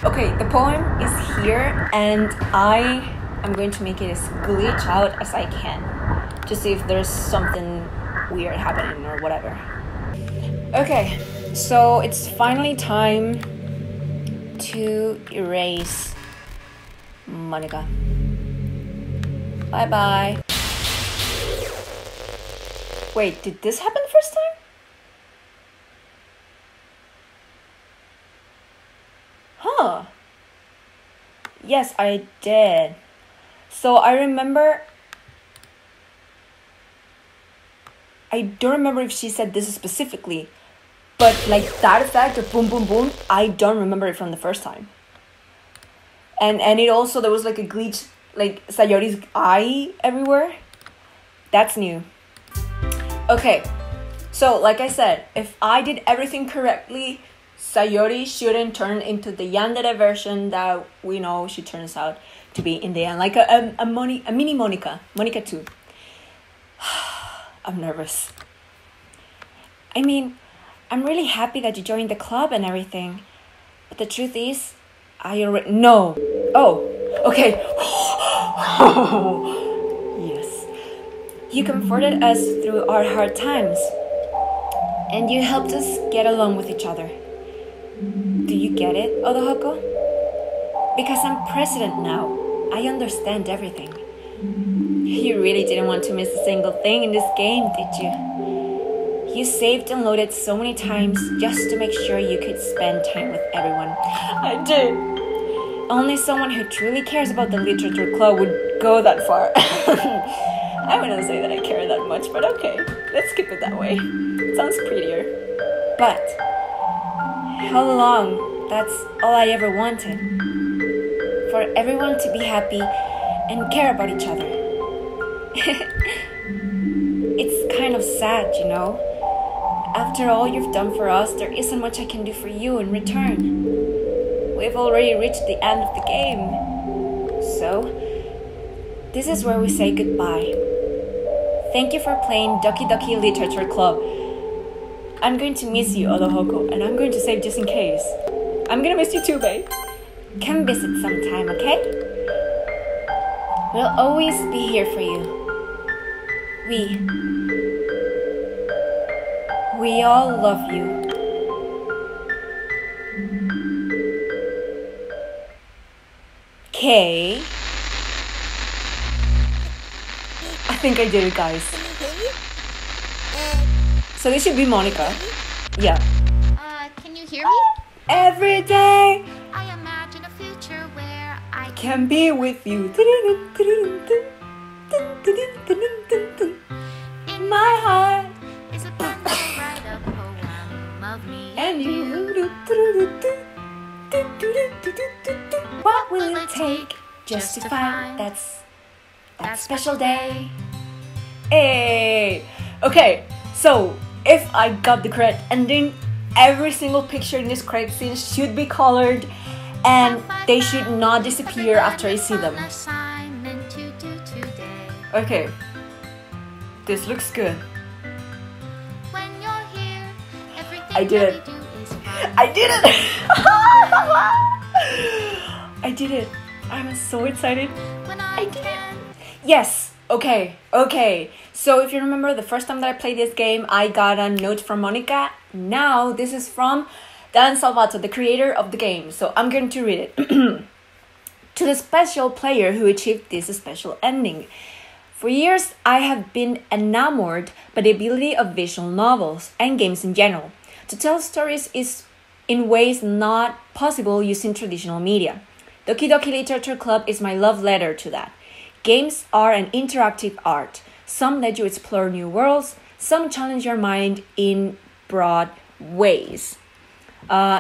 Okay, the poem is here, and I am going to make it as glitch out as I can to see if there's something weird happening or whatever. Okay, so it's finally time to erase Monica. Bye bye. Wait, did this happen the first time? Huh. Yes, I did. So I remember... I don't remember if she said this specifically, but like that effect of boom boom boom, I don't remember it from the first time. And it also, there was like a glitch, like Sayori's eye everywhere. That's new. Okay, so like I said, if I did everything correctly, Sayori shouldn't turn into the yandere version that we know she turns out to be in the end, like a mini Monica 2. I'm nervous. I mean, I'm really happy that you joined the club and everything, but the truth is, I already know. Oh, okay. Yes. You comforted us through our hard times, and you helped us get along with each other. Do you get it, Odohoko? Because I'm president now, I understand everything. You really didn't want to miss a single thing in this game, did you? You saved and loaded so many times just to make sure you could spend time with everyone. I did. Only someone who truly cares about the literature club would go that far. I wouldn't say that I care that much, but okay. Let's keep it that way. It sounds prettier. But how long? That's all I ever wanted. For everyone to be happy and care about each other. It's kind of sad, you know? After all you've done for us, there isn't much I can do for you in return. We've already reached the end of the game. So, this is where we say goodbye. Thank you for playing Doki Doki Literature Club. I'm going to miss you, Odohoko, and I'm going to save just in case. I'm gonna miss you too, babe. Come visit sometime, okay? We'll always be here for you. We all love you. Okay. I think I did it, guys. So this should be Monica. Yeah. Can you hear me? Every day I imagine a future where I can be with you. In my heart is a book to write a poem of me and you. What will it take just to find that special day? Hey! Okay, so if I got the correct ending, every single picture in this credit scene should be colored and they should not disappear after I see them. Okay, this looks good. I did it. I did it! I did it. I'm so excited. I did it. Yes. Okay. So if you remember the first time that I played this game, I got a note from Monica. Now this is from Dan Salvato, the creator of the game. So I'm going to read it. To the special player who achieved this special ending. For years, I have been enamored by the ability of visual novels and games in general to tell stories is in ways not possible using traditional media. Doki Doki Literature Club is my love letter to that. Games are an interactive art. Some let you explore new worlds, some challenge your mind in broad ways.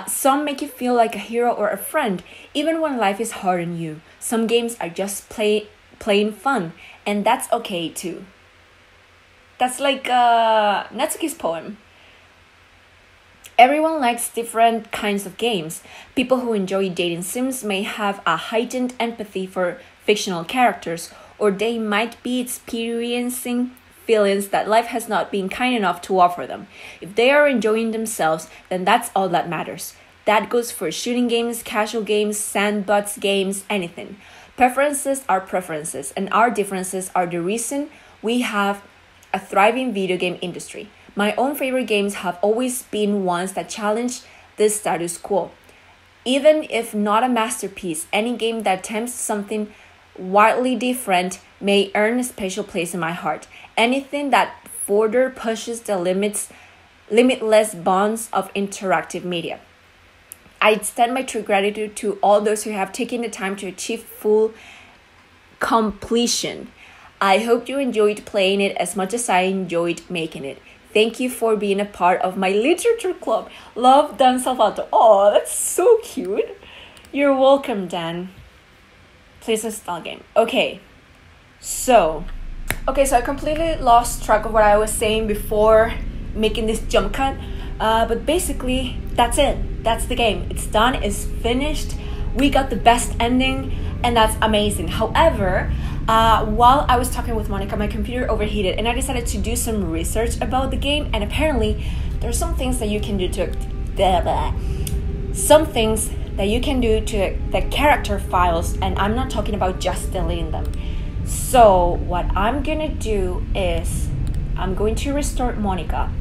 Some make you feel like a hero or a friend, even when life is hard on you. Some games are just plain fun, and that's okay too. That's like Natsuki's poem. Everyone likes different kinds of games. People who enjoy dating sims may have a heightened empathy for fictional characters, or they might be experiencing feelings that life has not been kind enough to offer them. If they are enjoying themselves, then that's all that matters. That goes for shooting games, casual games, sandbox games, anything. Preferences are preferences, and our differences are the reason we have a thriving video game industry. My own favorite games have always been ones that challenge the status quo. Even if not a masterpiece, any game that attempts something wildly different may earn a special place in my heart. Anything that further pushes the limitless bonds of interactive media. I extend my true gratitude to all those who have taken the time to achieve full completion. I hope you enjoyed playing it as much as I enjoyed making it. Thank you for being a part of my literature club. Love, Dan Salvato. Oh, that's so cute. You're welcome, Dan. Please install game. Okay, so I completely lost track of what I was saying before making this jump cut. But basically, that's it. That's the game. It's done. It's finished. We got the best ending, and that's amazing. However, while I was talking with Monica, my computer overheated, and I decided to do some research about the game. And apparently, there's some things that you can do to the character files, and I'm not talking about just deleting them. So what I'm gonna do is I'm going to restore Monica,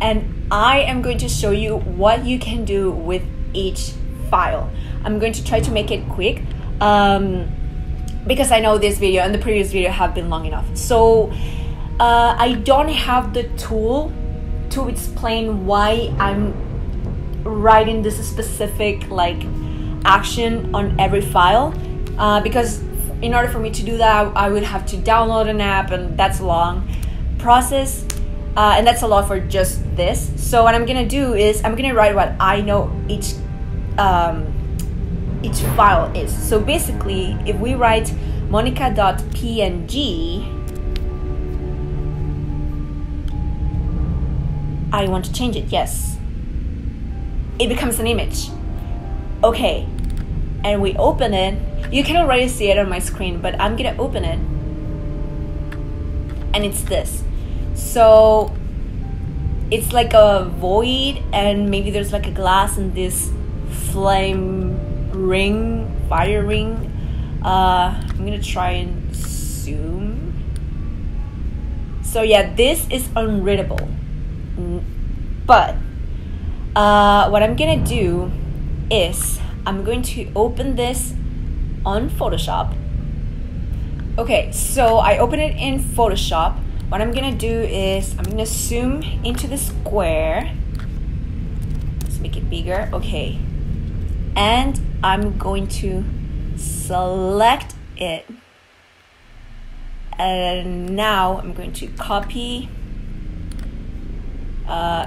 and I am going to show you what you can do with each file. I'm going to try to make it quick because I know this video and the previous video have been long enough. So I don't have the tool to explain why I'm writing this specific like action on every file because in order for me to do that, I would have to download an app, and that's a long process. And that's a lot for just this. So what I'm gonna do is I'm gonna write what I know each file is. So basically, if we write monica.png, I want to change it. Yes, it becomes an image. Okay, and we open it. You can already see it on my screen, but I'm gonna open it, and it's this. So it's like a void, and maybe there's like a glass and this fire ring. I'm gonna try and zoom. So yeah, this is unreadable, but what I'm gonna do is I'm going to open this on Photoshop. Okay, so I open it in Photoshop. What I'm gonna do is I'm gonna zoom into the square. Let's make it bigger. Okay, and I'm going to select it, and now I'm going to copy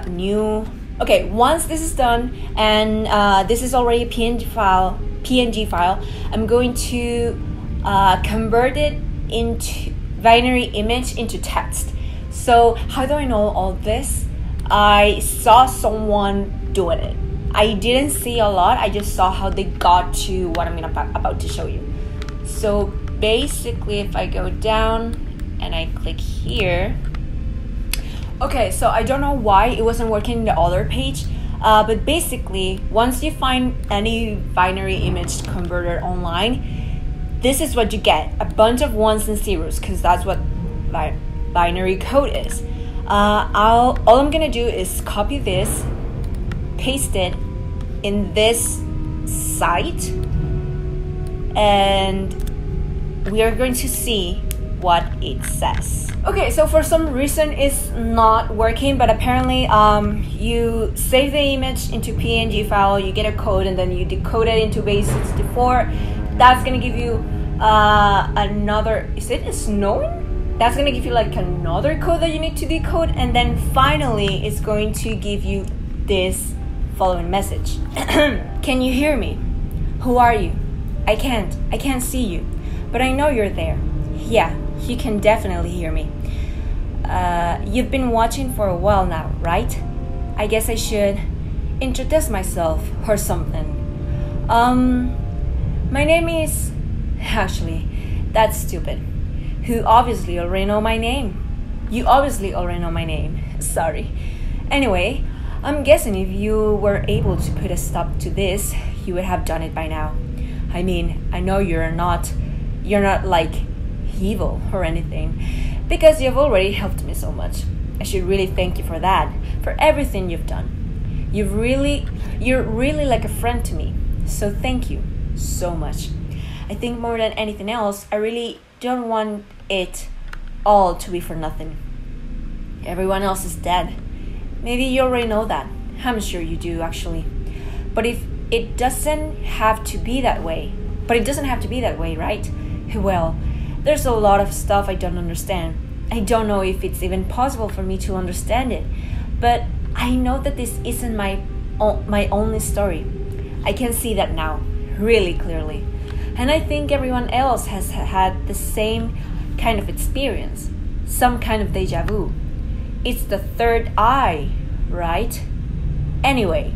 new. Okay, once this is done, and this is already a PNG file, I'm going to convert it into binary image into text. So how do I know all this? I saw someone doing it. I didn't see a lot. I just saw how they got to what I'm about to show you. So basically, if I go down and I click here. Okay, so I don't know why it wasn't working in the other page, but basically, once you find any binary image converter online, this is what you get: a bunch of ones and zeros, because that's what binary code is. All I'm gonna do is copy this, paste it in this site, and we are going to see what it says. Okay, so for some reason it's not working, but apparently you save the image into PNG file, you get a code, and then you decode it into base64. That's gonna give you another, is it snowing? That's gonna give you like another code that you need to decode, and then finally it's going to give you this following message. Can you hear me? Who are you? I can't see you, but I know you're there. Yeah, you can definitely hear me. You've been watching for a while now, right? I guess I should introduce myself or something. My name is... Actually, that's stupid. Who obviously already know my name. You obviously already know my name. Sorry. Anyway, I'm guessing if you were able to put a stop to this, you would have done it by now. I mean, I know you're not like evil or anything, because you've already helped me so much. I should really thank you for that, for everything you've done. You're really like a friend to me. So thank you so much. I think more than anything else, I really don't want it all to be for nothing. Everyone else is dead. Maybe you already know that. I'm sure you do, actually. But it doesn't have to be that way. Right? Well, there's a lot of stuff I don't understand. I don't know if it's even possible for me to understand it. But I know that this isn't my only story. I can see that now, really clearly. And I think everyone else has had the same kind of experience, some kind of deja vu. It's the third eye, right? Anyway,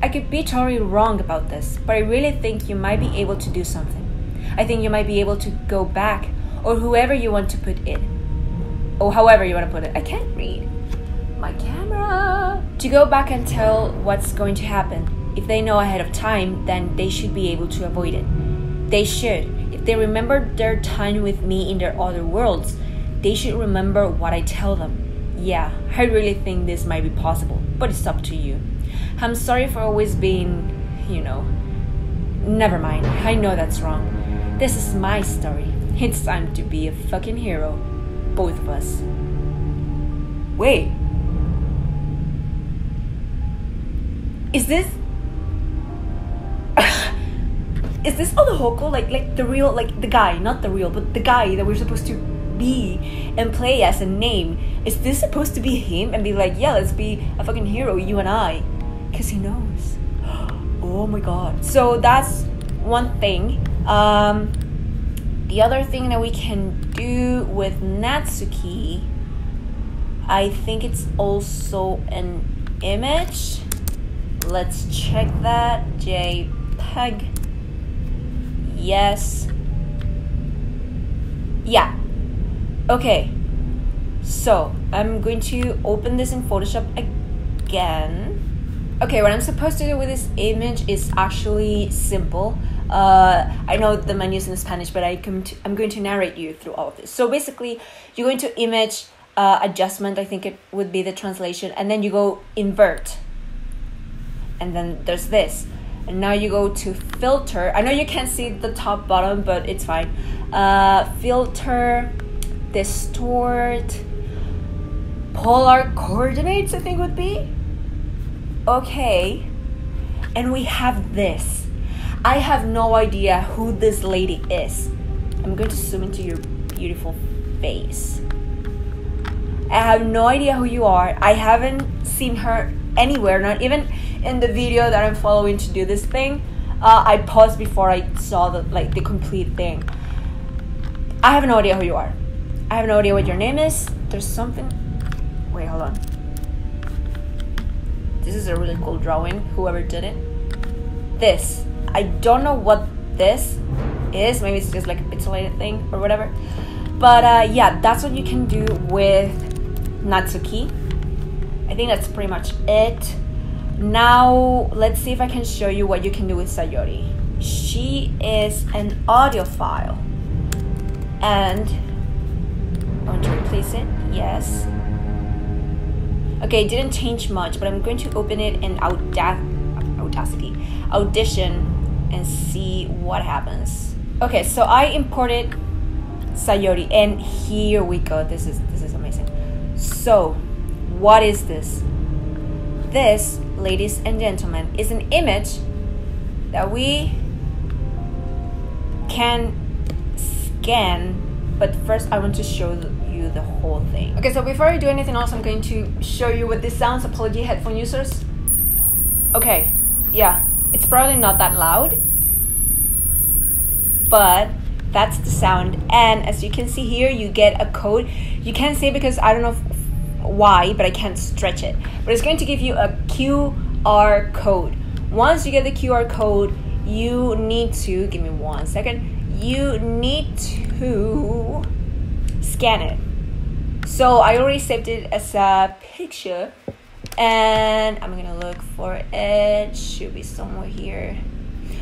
I could be totally wrong about this, but I really think you might be able to do something. I think you might be able to go back, or whoever you want to put it. Or however you want to put it. I can't read my camera. To go back and tell what's going to happen. If they know ahead of time, then they should be able to avoid it. They should. If they remember their time with me in their other worlds, they should remember what I tell them. Yeah, I really think this might be possible, but it's up to you. I'm sorry for always being, never mind. I know that's wrong. This is my story. It's time to be a fucking hero. Both of us. Wait. Is this Odohoko? Like the real, like the guy, not the real, but the guy that we're supposed to be and play as a name. Is this supposed to be him and be like, yeah, let's be a fucking hero, you and I? Because he knows. Oh my god. So that's one thing. The other thing that we can do with Natsuki, I think it's also an image. Let's check that. JPEG. Yes. Yeah. Okay. So I'm going to open this in Photoshop again. Okay, what I'm supposed to do with this image is actually simple. I know the menu's in Spanish, but I'm going to narrate you through all of this. So basically, you go into image adjustment, I think it would be the translation, and then you go invert. And then there's this. And now you go to filter. I know you can't see the top bottom, but it's fine. Filter, distort, polar coordinates, I think would be. Okay. And we have this. I have no idea who this lady is. I'm going to zoom into your beautiful face. I have no idea who you are. I haven't seen her anywhere, not even in the video that I'm following to do this thing. I paused before I saw the complete thing. I have no idea who you are. I have no idea what your name is. There's something. Wait, hold on. This is a really cool drawing. Whoever did it. This. I don't know what this is. Maybe it's just like a pixelated thing or whatever. But yeah, that's what you can do with Natsuki. I think that's pretty much it. Now, let's see if I can show you what you can do with Sayori. She is an audiophile. And I want to replace it. Yes. Okay, it didn't change much, but I'm going to open it in Audition and see what happens. Okay, so I imported Sayori, and here we go. This is amazing. So, what is this? This, ladies and gentlemen, is an image that we can scan, but first I want to show you the whole thing. Okay, so before I do anything else, I'm going to show you what this sounds. Apology, headphone users. Okay, yeah, it's probably not that loud, but that's the sound. And as you can see here, you get a code. You can't see it because I don't know why, but I can't stretch it. But it's going to give you a QR code. Once you get the QR code, you need to, give me 1 second, you need to scan it. So I already saved it as a picture, and I'm gonna look for it. Should be somewhere here.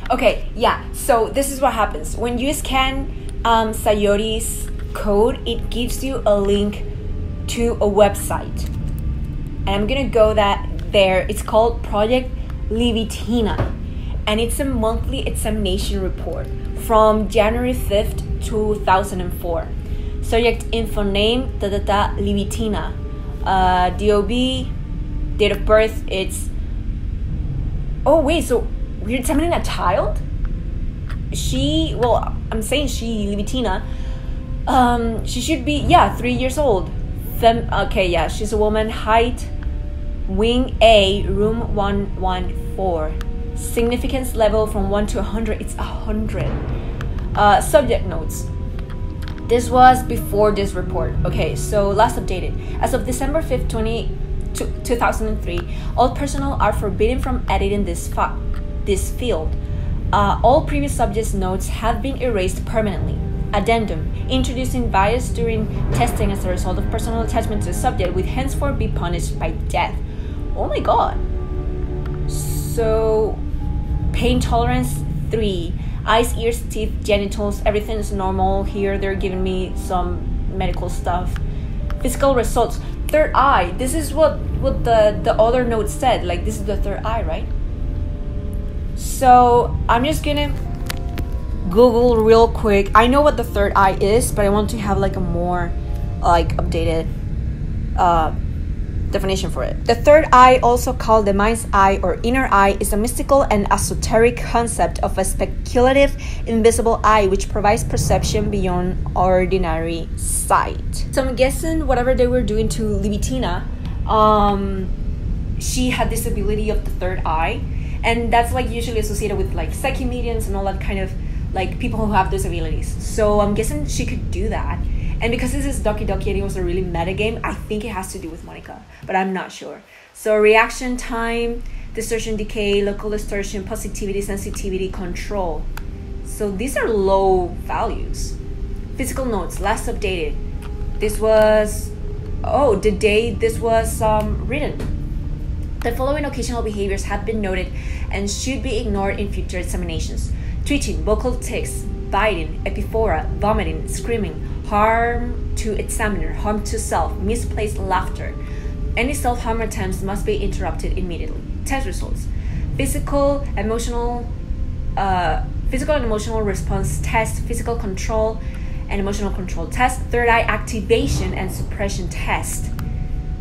Okay, yeah, so this is what happens. When you scan Sayori's code, it gives you a link to a website. And I'm gonna go there. It's called Project Libitina. And it's a monthly examination report from January 5th, 2004. Subject info name, Libitina. DOB, date of birth, it's... Oh wait, so we're examining a child? I'm saying she, Libitina. She should be, 3 years old. Okay, yeah, she's a woman. Height, wing A, room 114. Significance level from 1 to 100. It's 100. Subject notes. This was before this report. Okay, so last updated. As of December 5th, 2003, all personnel are forbidden from editing this field. All previous subject notes have been erased permanently. Addendum. Introducing bias during testing as a result of personal attachment to the subject will henceforth be punished by death. Oh my god. So, pain tolerance 3. Eyes, ears, teeth, genitals, everything is normal. Here they're giving me some medical stuff. Physical results. Third eye. This is what the other note said. Like, this is the third eye, right? So I'm just gonna Google real quick. I know what the third eye is, but I want to have like a more like updated definition for it. The third eye, also called the mind's eye or inner eye, is a mystical and esoteric concept of a speculative, invisible eye which provides perception beyond ordinary sight. So I'm guessing whatever they were doing to Libitina, she had this ability of the third eye, and that's like usually associated with like psychic mediums and all that kind of like people who have those abilities. So I'm guessing she could do that. And because this is Doki Doki and it was a really meta game, I think it has to do with Monica, but I'm not sure. So reaction time, distortion, decay, local distortion, positivity, sensitivity, control. So these are low values. Physical notes, last updated. This was, the day this was written. The following occasional behaviors have been noted and should be ignored in future examinations. Twitching, vocal tics, biting, epiphora, vomiting, screaming, harm to examiner, harm to self, misplaced laughter. Any self-harm attempts must be interrupted immediately. Test results. Physical and emotional response test, physical control and emotional control test, third eye activation and suppression test.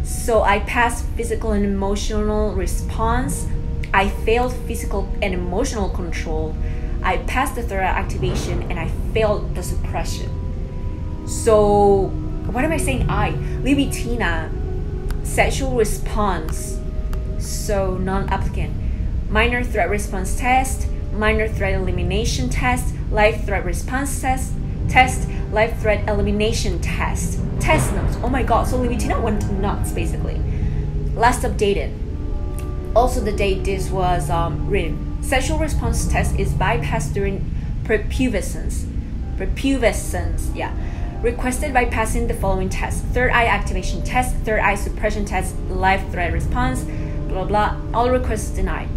So I passed physical and emotional response. I failed physical and emotional control. I passed the third eye activation and I failed the suppression. So, what am I saying? Libitina, sexual response. So, non-applicant. Minor threat response test, minor threat elimination test, life threat response test, life threat elimination test. Test notes. Oh my god, so Libitina went nuts basically. Last updated. Also the date this was written. Sexual response test is bypassed during prepubescence. Requested by passing the following tests: third eye activation test, third eye suppression test, life threat response, blah blah. All requests denied.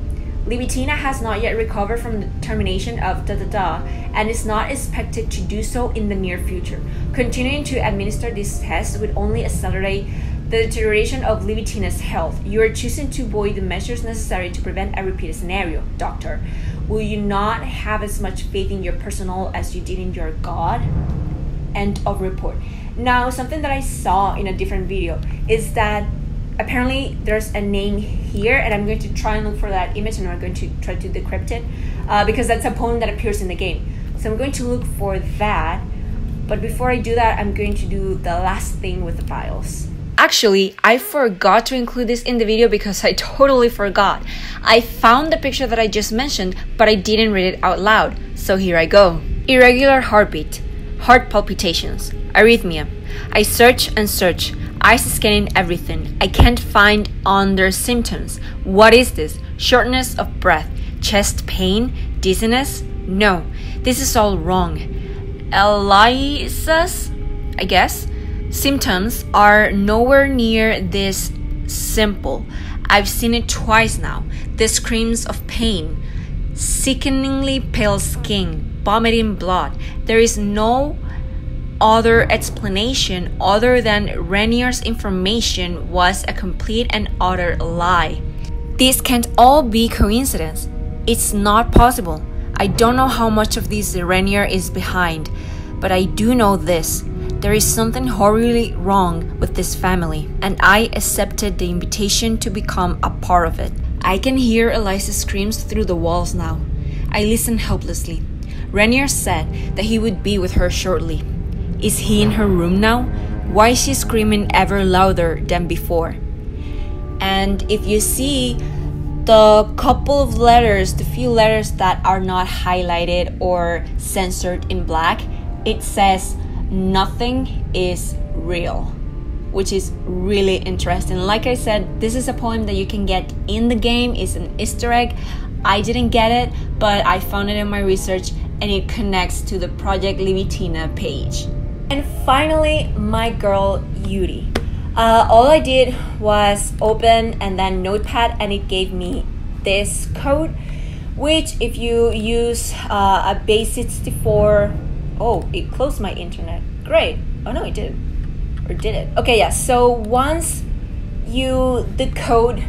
Libitina has not yet recovered from the termination of and is not expected to do so in the near future. Continuing to administer these tests would only accelerate the deterioration of Libitina's health. You are choosing to avoid the measures necessary to prevent a repeated scenario, doctor. Will you not have as much faith in your personnel as you did in your God? End of report. Now, something that I saw in a different video is that apparently there's a name here, and I'm going to try and look for that image, and I'm going to try to decrypt it because that's a poem that appears in the game. So I'm going to look for that, but before I do that, I'm going to do the last thing with the files. Actually, I forgot to include this in the video because I totally forgot. I found the picture that I just mentioned, but I didn't read it out loud, so here I go. Irregular heartbeat, heart palpitations, arrhythmia. I search and search, eyes scanning everything. I can't find other symptoms. What is this? Shortness of breath, chest pain, dizziness? No, this is all wrong. Eliza's, I guess? Symptoms are nowhere near this simple. I've seen it twice now. The screams of pain, sickeningly pale skin, vomiting blood. There is no other explanation other than Rainier's information was a complete and utter lie. This can't all be coincidence. It's not possible. I don't know how much of this Rainier is behind, but I do know this. There is something horribly wrong with this family, and I accepted the invitation to become a part of it. I can hear Eliza's screams through the walls now. I listen helplessly. Rainier said that he would be with her shortly. Is he in her room now? Why is she screaming ever louder than before? And if you see the couple of letters, the few letters that are not highlighted or censored in black, it says nothing is real, which is really interesting. Like I said, this is a poem that you can get in the game. It's an Easter egg. I didn't get it, but I found it in my research and it connects to the Project Libitina page. And finally, my girl Yuri. All I did was open and then Notepad, and it gave me this code, which if you use a base 64, oh, it closed my internet. Great. Oh no, it didn't. Or did it? Okay, yeah. So once the code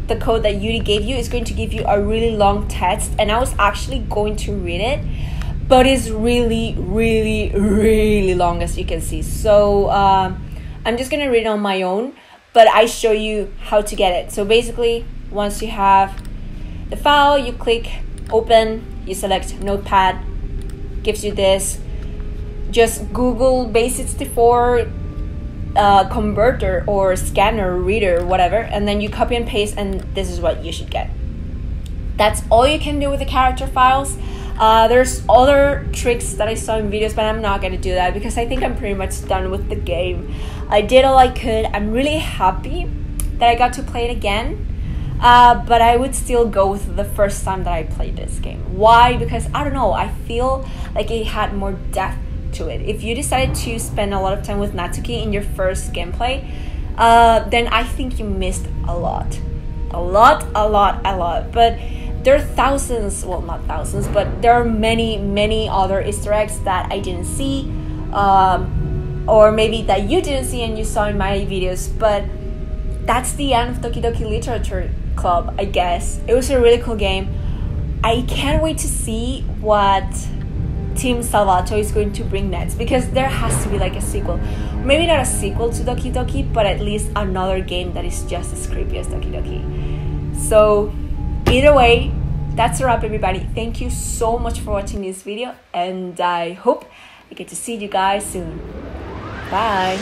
that Yuri gave you is going to give you a really long text, and I was actually going to read it, but it's really, really, really long, as you can see. So I'm just gonna read it on my own, but I show you how to get it. So basically, once you have the file, you click open, you select Notepad, gives you this. Just Google base 64 converter or scanner, reader, whatever, and then you copy and paste, and this is what you should get. That's all you can do with the character files. There's other tricks that I saw in videos, but I'm not gonna do that because I think I'm pretty much done with the game. I did all I could. I'm really happy that I got to play it again, but I would still go with the first time that I played this game. Why? Because I don't know, I feel like it had more depth to it. If you decided to spend a lot of time with Natsuki in your first gameplay, then I think you missed a lot. But there are thousands, well, not thousands, but there are many other Easter eggs that I didn't see, or maybe that you didn't see and you saw in my videos. But that's the end of Doki Doki Literature Club, I guess. It was a really cool game. I can't wait to see what Team Salvato is going to bring next, because there has to be like a sequel. Maybe not a sequel to Doki Doki, but at least another game that is just as creepy as Doki Doki. So either way, that's a wrap, everybody. Thank you so much for watching this video, and I hope I get to see you guys soon. Bye.